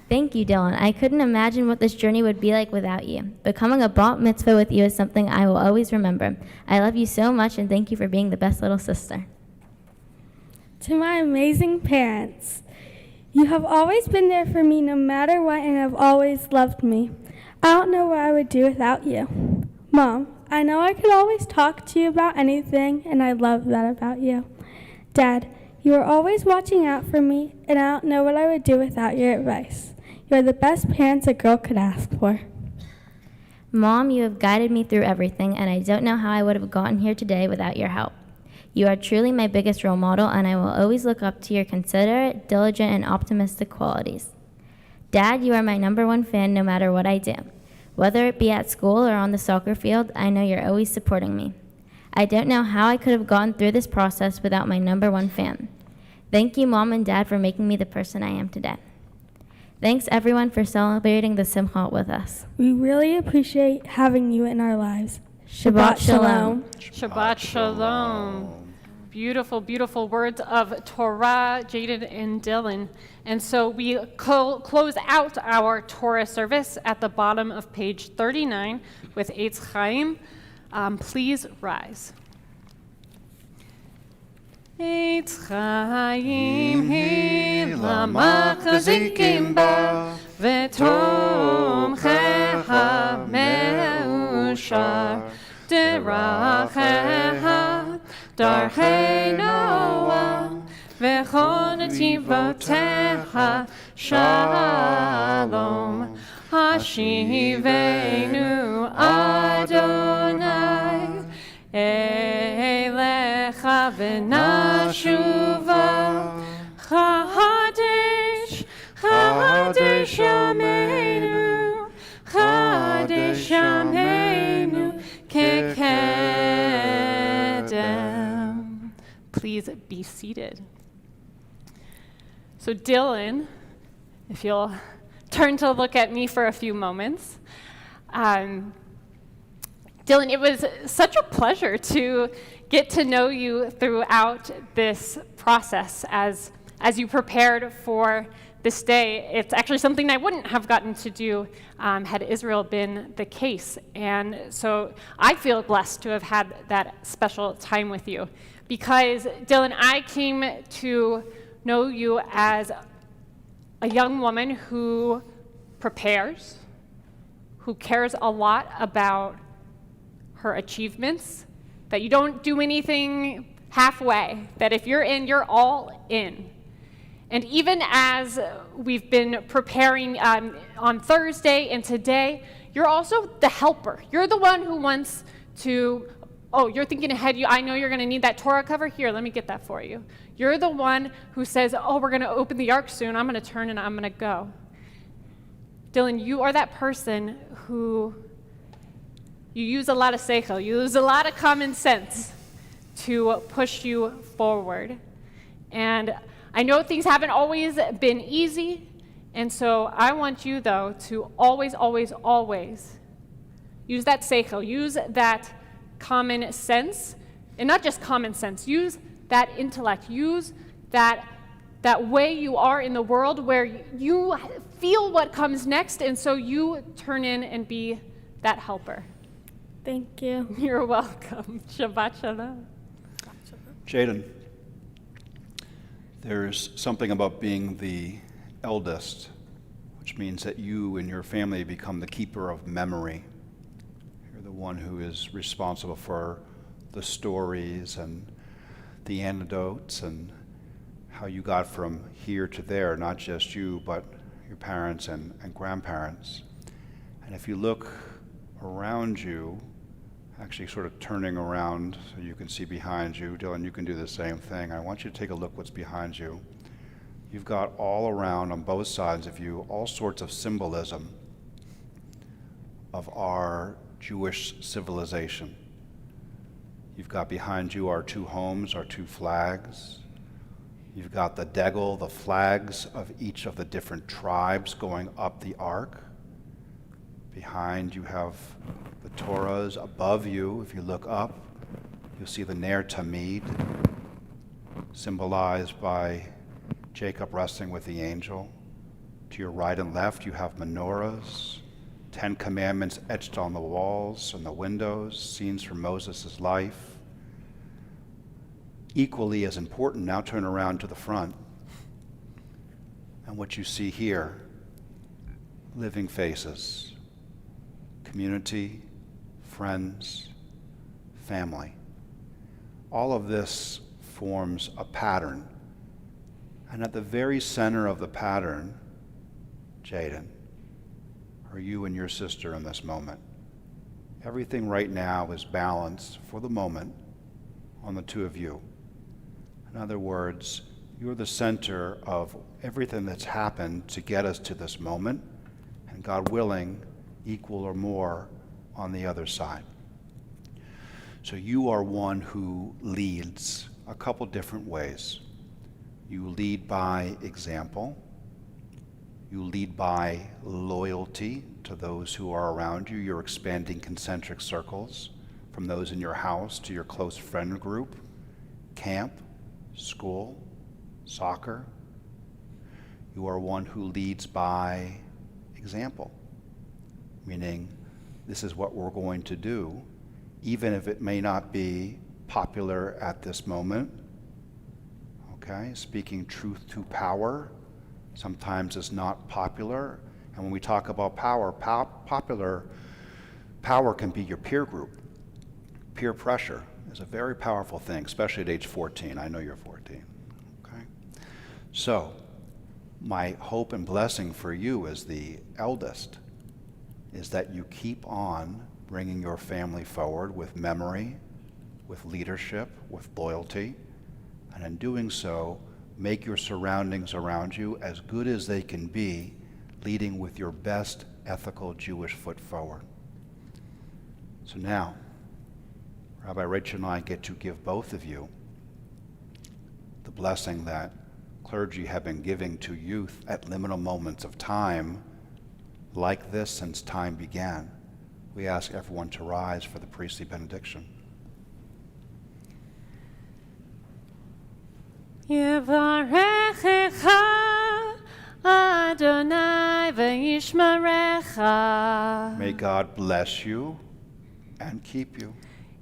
S4: Thank you, Dylan. I couldn't imagine what this journey would be like without you. Becoming a Bat Mitzvah with you is something I will always remember. I love you so much, and thank you for being the best little sister.
S5: To my amazing parents, you have always been there for me no matter what and have always loved me. I don't know what I would do without you. Mom, I know I could always talk to you about anything, and I love that about you. Dad, you are always watching out for me, and I don't know what I would do without your advice. You are the best parents a girl could ask for.
S4: Mom, you have guided me through everything, and I don't know how I would have gotten here today without your help. You are truly my biggest role model, and I will always look up to your considerate, diligent, and optimistic qualities. Dad, you are my #1 fan no matter what I do. Whether it be at school or on the soccer field, I know you're always supporting me. I don't know how I could have gone through this process without my #1 fan. Thank you, Mom and Dad, for making me the person I am today. Thanks, everyone, for celebrating the Simchat with us.
S5: We really appreciate having you in our lives.
S4: Shabbat Shalom.
S11: Shabbat Shalom. Beautiful, beautiful words of Torah, Jaden and Dylan. And so we close out our Torah service at the bottom of page 39 with Eitz Chaim. Please rise. Eitz Chaim hi lamachzikim ba v'tomchecha me'ushar derachecha darchei Noah v'chol netivotecha shalom hashivenu Adonai Elecha v'nashuva Chadesh, Chadesh Yameinu Chadesh Yameinu Kekedem. Please be seated. So Dylan, if you'll turn to look at me for a few moments. Dylan, it was such a pleasure to get to know you throughout this process as you prepared for this day. It's actually something I wouldn't have gotten to do had Israel been the case. And so I feel blessed to have had that special time with you. Because, Dylan, I came to know you as a young woman who prepares, who cares a lot about her achievements, that you don't do anything halfway, that if you're in, you're all in. And even as we've been preparing on Thursday and today, you're also the helper. You're the one who wants to, you're thinking ahead, I know you're gonna need that Torah cover, here, let me get that for you. You're the one who says, we're gonna open the ark soon, I'm gonna turn and I'm gonna go. Dylan, you are that person who you use a lot of seichel, you use a lot of common sense to push you forward. And I know things haven't always been easy, and so I want you, though, to always, always, always use that seichel, use that common sense, and not just common sense, use that intellect, use that way you are in the world where you feel what comes next, and so you turn in and be that helper.
S5: Thank you.
S11: You're welcome. Shabbat shalom.
S2: Jaden, there's something about being the eldest, which means that you and your family become the keeper of memory. You're the one who is responsible for the stories and the anecdotes and how you got from here to there, not just you, but your parents and grandparents. And if you look around you, actually sort of turning around so you can see behind you, Dylan, you can do the same thing. I want you to take a look what's behind you. You've got all around on both sides of you all sorts of symbolism of our Jewish civilization. You've got behind you our two homes, our two flags. You've got the degel, the flags of each of the different tribes going up the ark. Behind you have the Torahs. Above you, if you look up, you'll see the Ner Tamid, symbolized by Jacob wrestling with the angel. To your right and left, you have menorahs, 10 Commandments etched on the walls and the windows, scenes from Moses' life. Equally as important, now turn around to the front. And what you see here, living faces, community, friends, family. All of this forms a pattern. And at the very center of the pattern, Jaden, are you and your sister in this moment. Everything right now is balanced for the moment on the two of you. In other words, you're the center of everything that's happened to get us to this moment, and God willing, equal or more on the other side. So you are one who leads a couple different ways. You lead by example. You lead by loyalty to those who are around you. You're expanding concentric circles from those in your house to your close friend group, camp, school, soccer. You are one who leads by example, meaning this is what we're going to do, even if it may not be popular at this moment. Okay, speaking truth to power sometimes is not popular. And when we talk about power, power can be your peer group. Peer pressure is a very powerful thing, especially at age 14. I know you're 14. Okay? So, my hope and blessing for you as the eldest is that you keep on bringing your family forward with memory, with leadership, with loyalty, and in doing so, make your surroundings around you as good as they can be, leading with your best ethical Jewish foot forward. So now, Rabbi Rachel and I get to give both of you the blessing that clergy have been giving to youth at liminal moments of time like this since time began. We ask everyone to rise for the priestly benediction.
S11: Yevarechecha Adonai v'yishmerecha.
S2: May God bless you and keep you.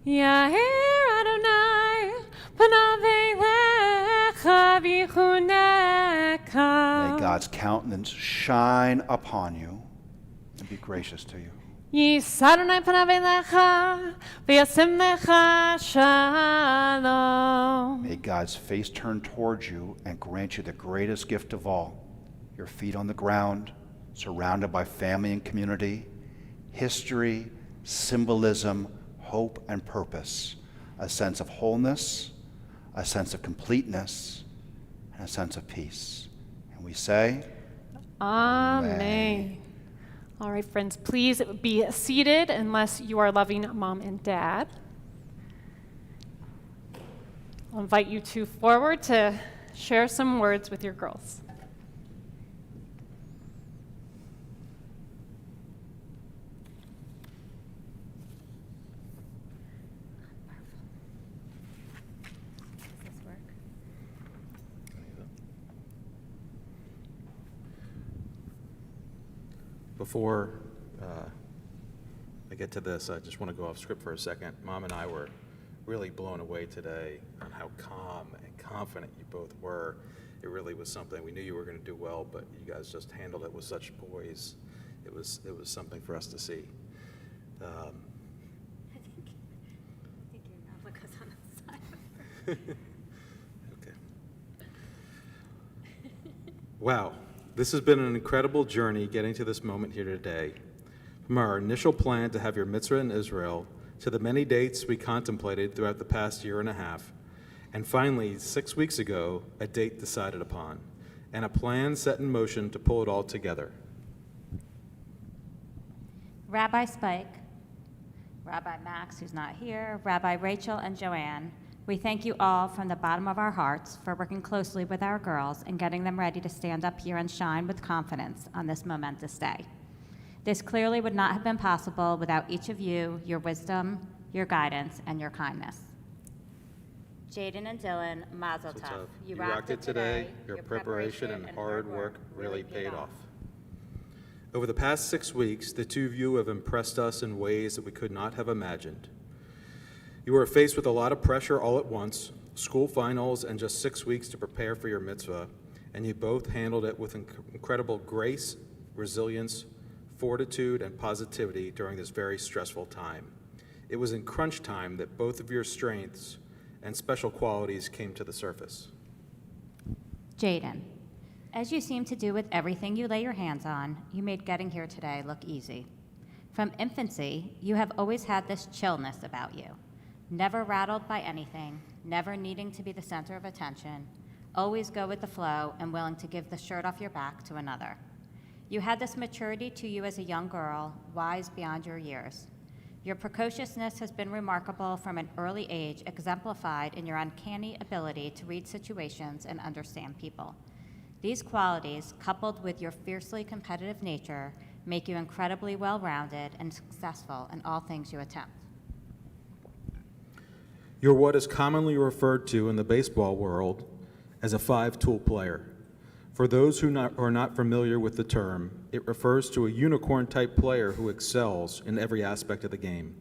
S11: Yair Adonai panav elecha v'yichuneka.
S2: May God's countenance shine upon you and be gracious to you.
S11: Yis Adonai panav elecha v'yasim lecha shalom.
S2: May God's face turn towards you and grant you the greatest gift of all, your feet on the ground, surrounded by family and community, history, symbolism, hope and purpose, a sense of wholeness, a sense of completeness, and a sense of peace. And we say,
S11: Amen. right, friends, please be seated unless you are loving mom and dad. I'll invite you two forward to share some words with your girls.
S7: Before I get to this, I just want to go off script for a second. Mom and I were really blown away today on how calm and confident you both were. It really was something. We knew you were going to do well, but you guys just handled it with such poise. It was something for us to see.
S16: I think your novel goes on the side.
S7: Okay. Wow. This has been an incredible journey getting to this moment here today. From our initial plan to have your mitzvah in Israel, to the many dates we contemplated throughout the past year and a half, and finally, 6 weeks ago, a date decided upon, and a plan set in motion to pull it all together.
S16: Rabbi Spike, Rabbi Max, who's not here, Rabbi Rachel, and Joanne, we thank you all from the bottom of our hearts for working closely with our girls and getting them ready to stand up here and shine with confidence on this momentous day. This clearly would not have been possible without each of you, your wisdom, your guidance, and your kindness. Jaden and Dylan, mazel tov.
S7: You rocked it today. Your preparation and hard work really paid off. Over the past 6 weeks, the two of you have impressed us in ways that we could not have imagined. You were faced with a lot of pressure all at once, school finals, and just 6 weeks to prepare for your mitzvah, and you both handled it with incredible grace, resilience, fortitude, and positivity during this very stressful time. It was in crunch time that both of your strengths and special qualities came to the surface.
S16: Jaden, as you seem to do with everything you lay your hands on, you made getting here today look easy. From infancy, you have always had this chillness about you. Never rattled by anything, never needing to be the center of attention, always go with the flow and willing to give the shirt off your back to another. You had this maturity to you as a young girl, wise beyond your years. Your precociousness has been remarkable from an early age, exemplified in your uncanny ability to read situations and understand people. These qualities, coupled with your fiercely competitive nature, make you incredibly well-rounded and successful in all things you attempt.
S7: You're what is commonly referred to in the baseball world as a five-tool player. For those who are not familiar with the term, it refers to a unicorn-type player who excels in every aspect of the game,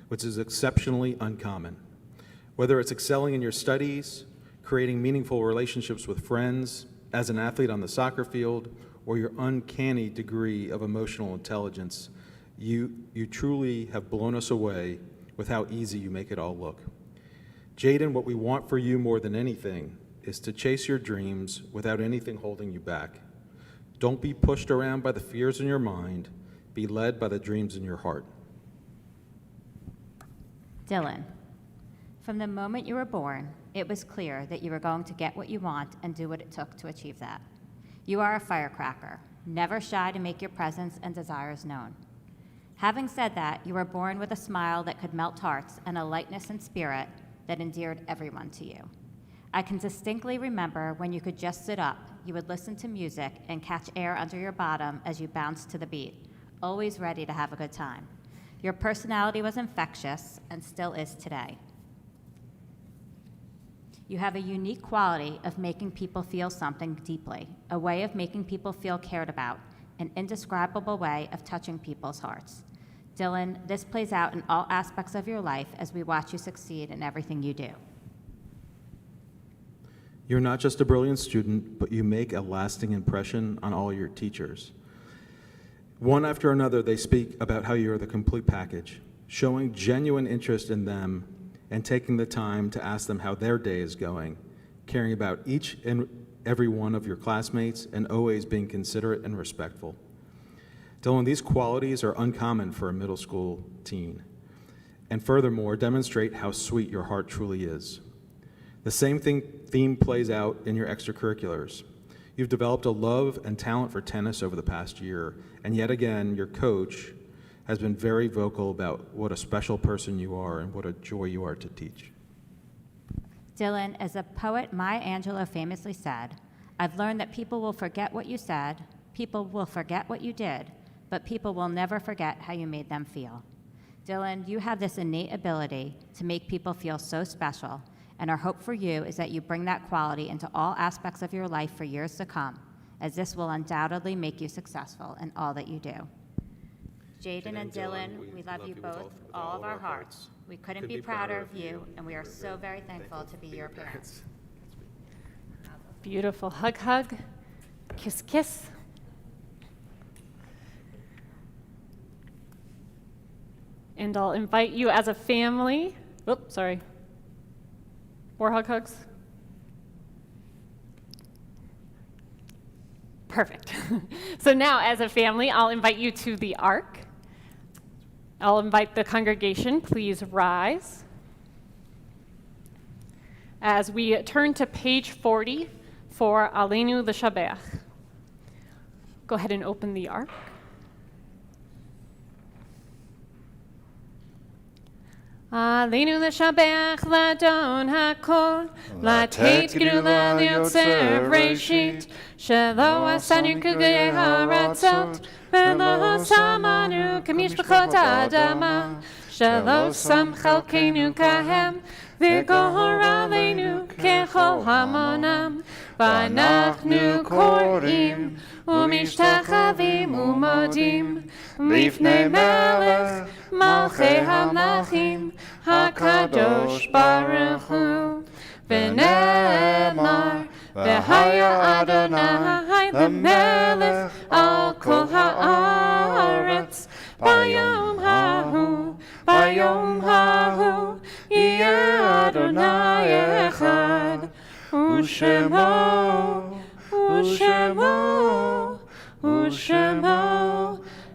S7: which is exceptionally uncommon. Whether it's excelling in your studies, creating meaningful relationships with friends, as an athlete on the soccer field, or your uncanny degree of emotional intelligence, you truly have blown us away with how easy you make it all look. Jaden, what we want for you more than anything is to chase your dreams without anything holding you back. Don't be pushed around by the fears in your mind. Be led by the dreams in your heart.
S16: Dylan, from the moment you were born, it was clear that you were going to get what you want and do what it took to achieve that. You are a firecracker, never shy to make your presence and desires known. Having said that, you were born with a smile that could melt hearts and a lightness and spirit that endeared everyone to you. I can distinctly remember when you could just sit up, you would listen to music and catch air under your bottom as you bounced to the beat, always ready to have a good time. Your personality was infectious and still is today. You have a unique quality of making people feel something deeply, a way of making people feel cared about, an indescribable way of touching people's hearts. Dylan, this plays out in all aspects of your life as we watch you succeed in everything you do.
S7: You're not just a brilliant student, but you make a lasting impression on all your teachers. One after another, they speak about how you're the complete package, showing genuine interest in them and taking the time to ask them how their day is going, caring about each and every one of your classmates, and always being considerate and respectful. Dylan, these qualities are uncommon for a middle school teen, and furthermore, demonstrate how sweet your heart truly is. The same theme plays out in your extracurriculars. You've developed a love and talent for tennis over the past year, and yet again, your coach has been very vocal about what a special person you are and what a joy you are to teach.
S16: Dylan, as a poet Maya Angelou famously said, I've learned that people will forget what you said, people will forget what you did, but people will never forget how you made them feel. Dylan, you have this innate ability to make people feel so special, and our hope for you is that you bring that quality into all aspects of your life for years to come, as this will undoubtedly make you successful in all that you do. Jaden and Dylan, we love you both with all of our hearts. We couldn't be prouder of you, and we are so very thankful to be your parents.
S11: Beautiful hug, hug, kiss, kiss. And I'll invite you as a family. Oops, sorry. More hug, hugs. Perfect. So now, as a family, I'll invite you to the Ark. I'll invite the congregation, please rise. As we turn to page 40 for Aleinu L'Shabeach. Go ahead and open the Ark. Aleinu L'Shabeach L'Adon HaKol L'Teit Gedula L'Yotzer Reshit Shelo Asanu Kugei HaRatzot Velo Samanu K'mishpachot Adama Shelo Sam Chalkeinu Kahem V'Gor Aleinu Kechol Hamonam V'Anachnu Korim U'Mishtachavim U'Modim Lifnei Melech Malchei HaMelachim HaKadosh Baruch Hu V'Ne'emar V'Haya Adonai L'Melech Al Kol Ha'aretz Bayom Hahu Yeh Adonai Echad U'Shemo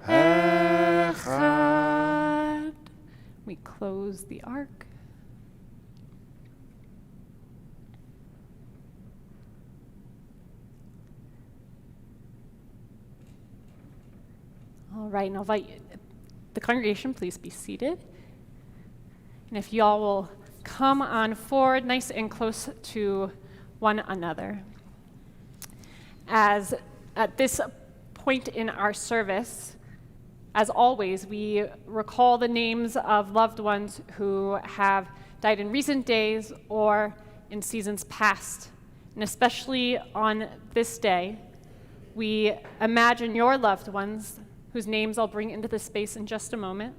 S11: Echad. We close the Ark. All right, and I'll invite the congregation, please be seated. And if y'all will come on forward nice and close to one another. As at this point in our service, as always, we recall the names of loved ones who have died in recent days or in seasons past. And especially on this day, we imagine your loved ones, whose names I'll bring into the space in just a moment.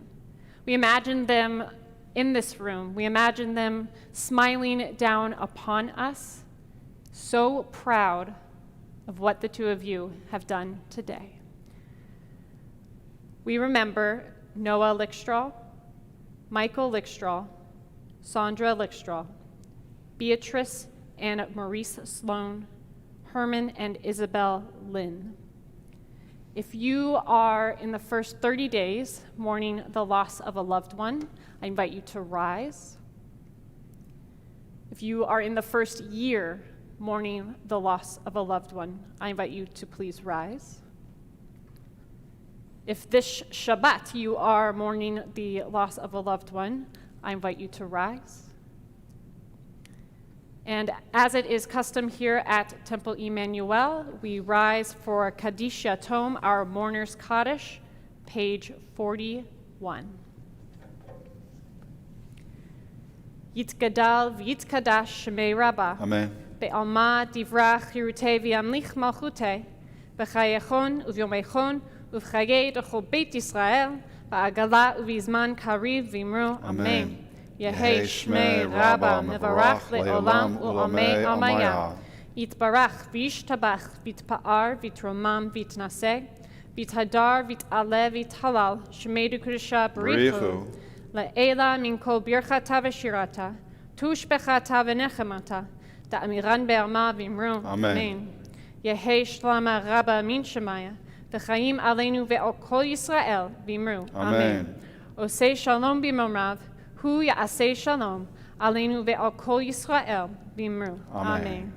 S11: We imagine them in this room. We imagine them smiling down upon us, so proud of what the two of you have done today. We remember Noah Lickstraw, Michael Lickstraw, Sandra Lickstraw, Beatrice and Maurice Sloan, Herman and Isabel Lynn. If you are in the first 30 days mourning the loss of a loved one, I invite you to rise. If you are in the first year mourning the loss of a loved one, I invite you to please rise. If this Shabbat you are mourning the loss of a loved one, I invite you to rise. And as it is custom here at Temple Emanu-El, we rise for Kaddish Yatom, our Mourner's Kaddish, page 41. Yitgadal v'yitkadash shemei Rabbah.
S2: Amen.
S11: Be'alma divrach yirutei v'yamlich malchutei. B'chayechon uvyomechon uv'chayei d'chol Beit Yisrael. Ba'agala uv'izman kariv v'imru. Amen. Yehei shmei Rabbah mevarach le'olam u'amei amaya. Yitbarach v'yishtabach v'yitpa'ar v'yitromam v'yitnaseh. V'yithadar v'yit'aleh v'yithalal shemei d'kudusha b'richu. Le'ela min kol birchata v'shirata. Tush bechata v'nechemata. Da'amiran be'alma v'imru. Amen. Yehei shlama Rabbah min shemaya. V'chaim aleinu ve'ol kol Yisrael v'imru. Amen. Osei shalom b'momrav. Hu ya'aseh shalom, aleinu ve'al kol Yisrael, v'imru. Amen.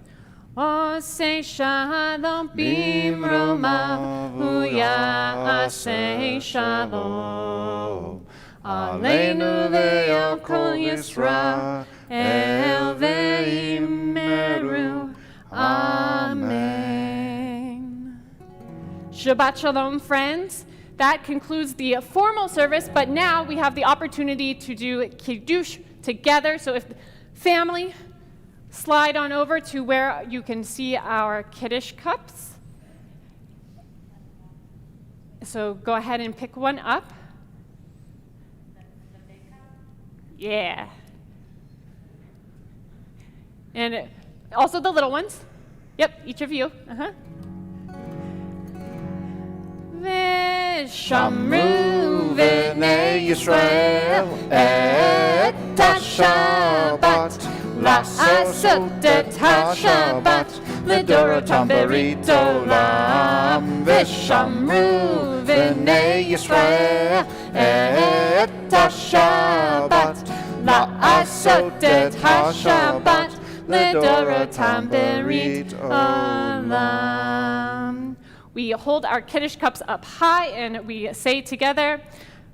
S11: Oseh shalom bimroma, Aseh shalom. Aleinu ve'al kol Yisrael ve'imeru. Amen. Shabbat shalom, friends. That concludes the formal service, but now we have the opportunity to do Kiddush together. So if family, slide on over to where you can see our Kiddush cups. So go ahead and pick one up. Yeah. And also the little ones. Yep, each of you. V'shamru v'nei Yisrael et ha-Shabbat la'asot et ha-Shabbat l'dorotam berit olam. V'shamru v'nei Yisrael et ha-Shabbat la'asot et ha-Shabbat l'dorotam berit olam. We hold our Kiddush cups up high and we say together,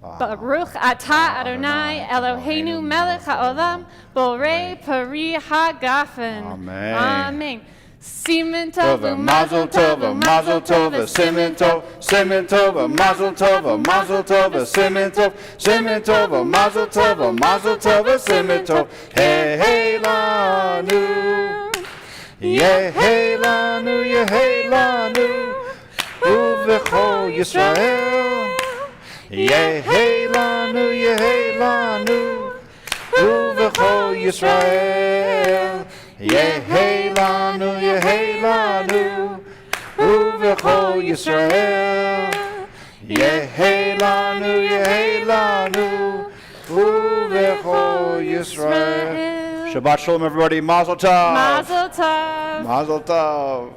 S11: Baruch atah Adonai Eloheinu melech haolam borei pari hagafen.
S2: Amen.
S11: Amen. Simen tov
S2: Mazel tov, mazel tov, simen tov, simen tov, mazel tov, mazel tov, simen tov, simen tov, mazel tov, mazel tov, simen tov. Hey lanu, hey lanu, uvechol Yisrael. Hey lanu, uvechol Yisrael. Hey lanu, uvechol Yisrael. Hey lanu, uvechol Yisrael. Shabbat shalom, everybody. Mazel tov.
S11: Mazel tov.
S2: Mazel tov.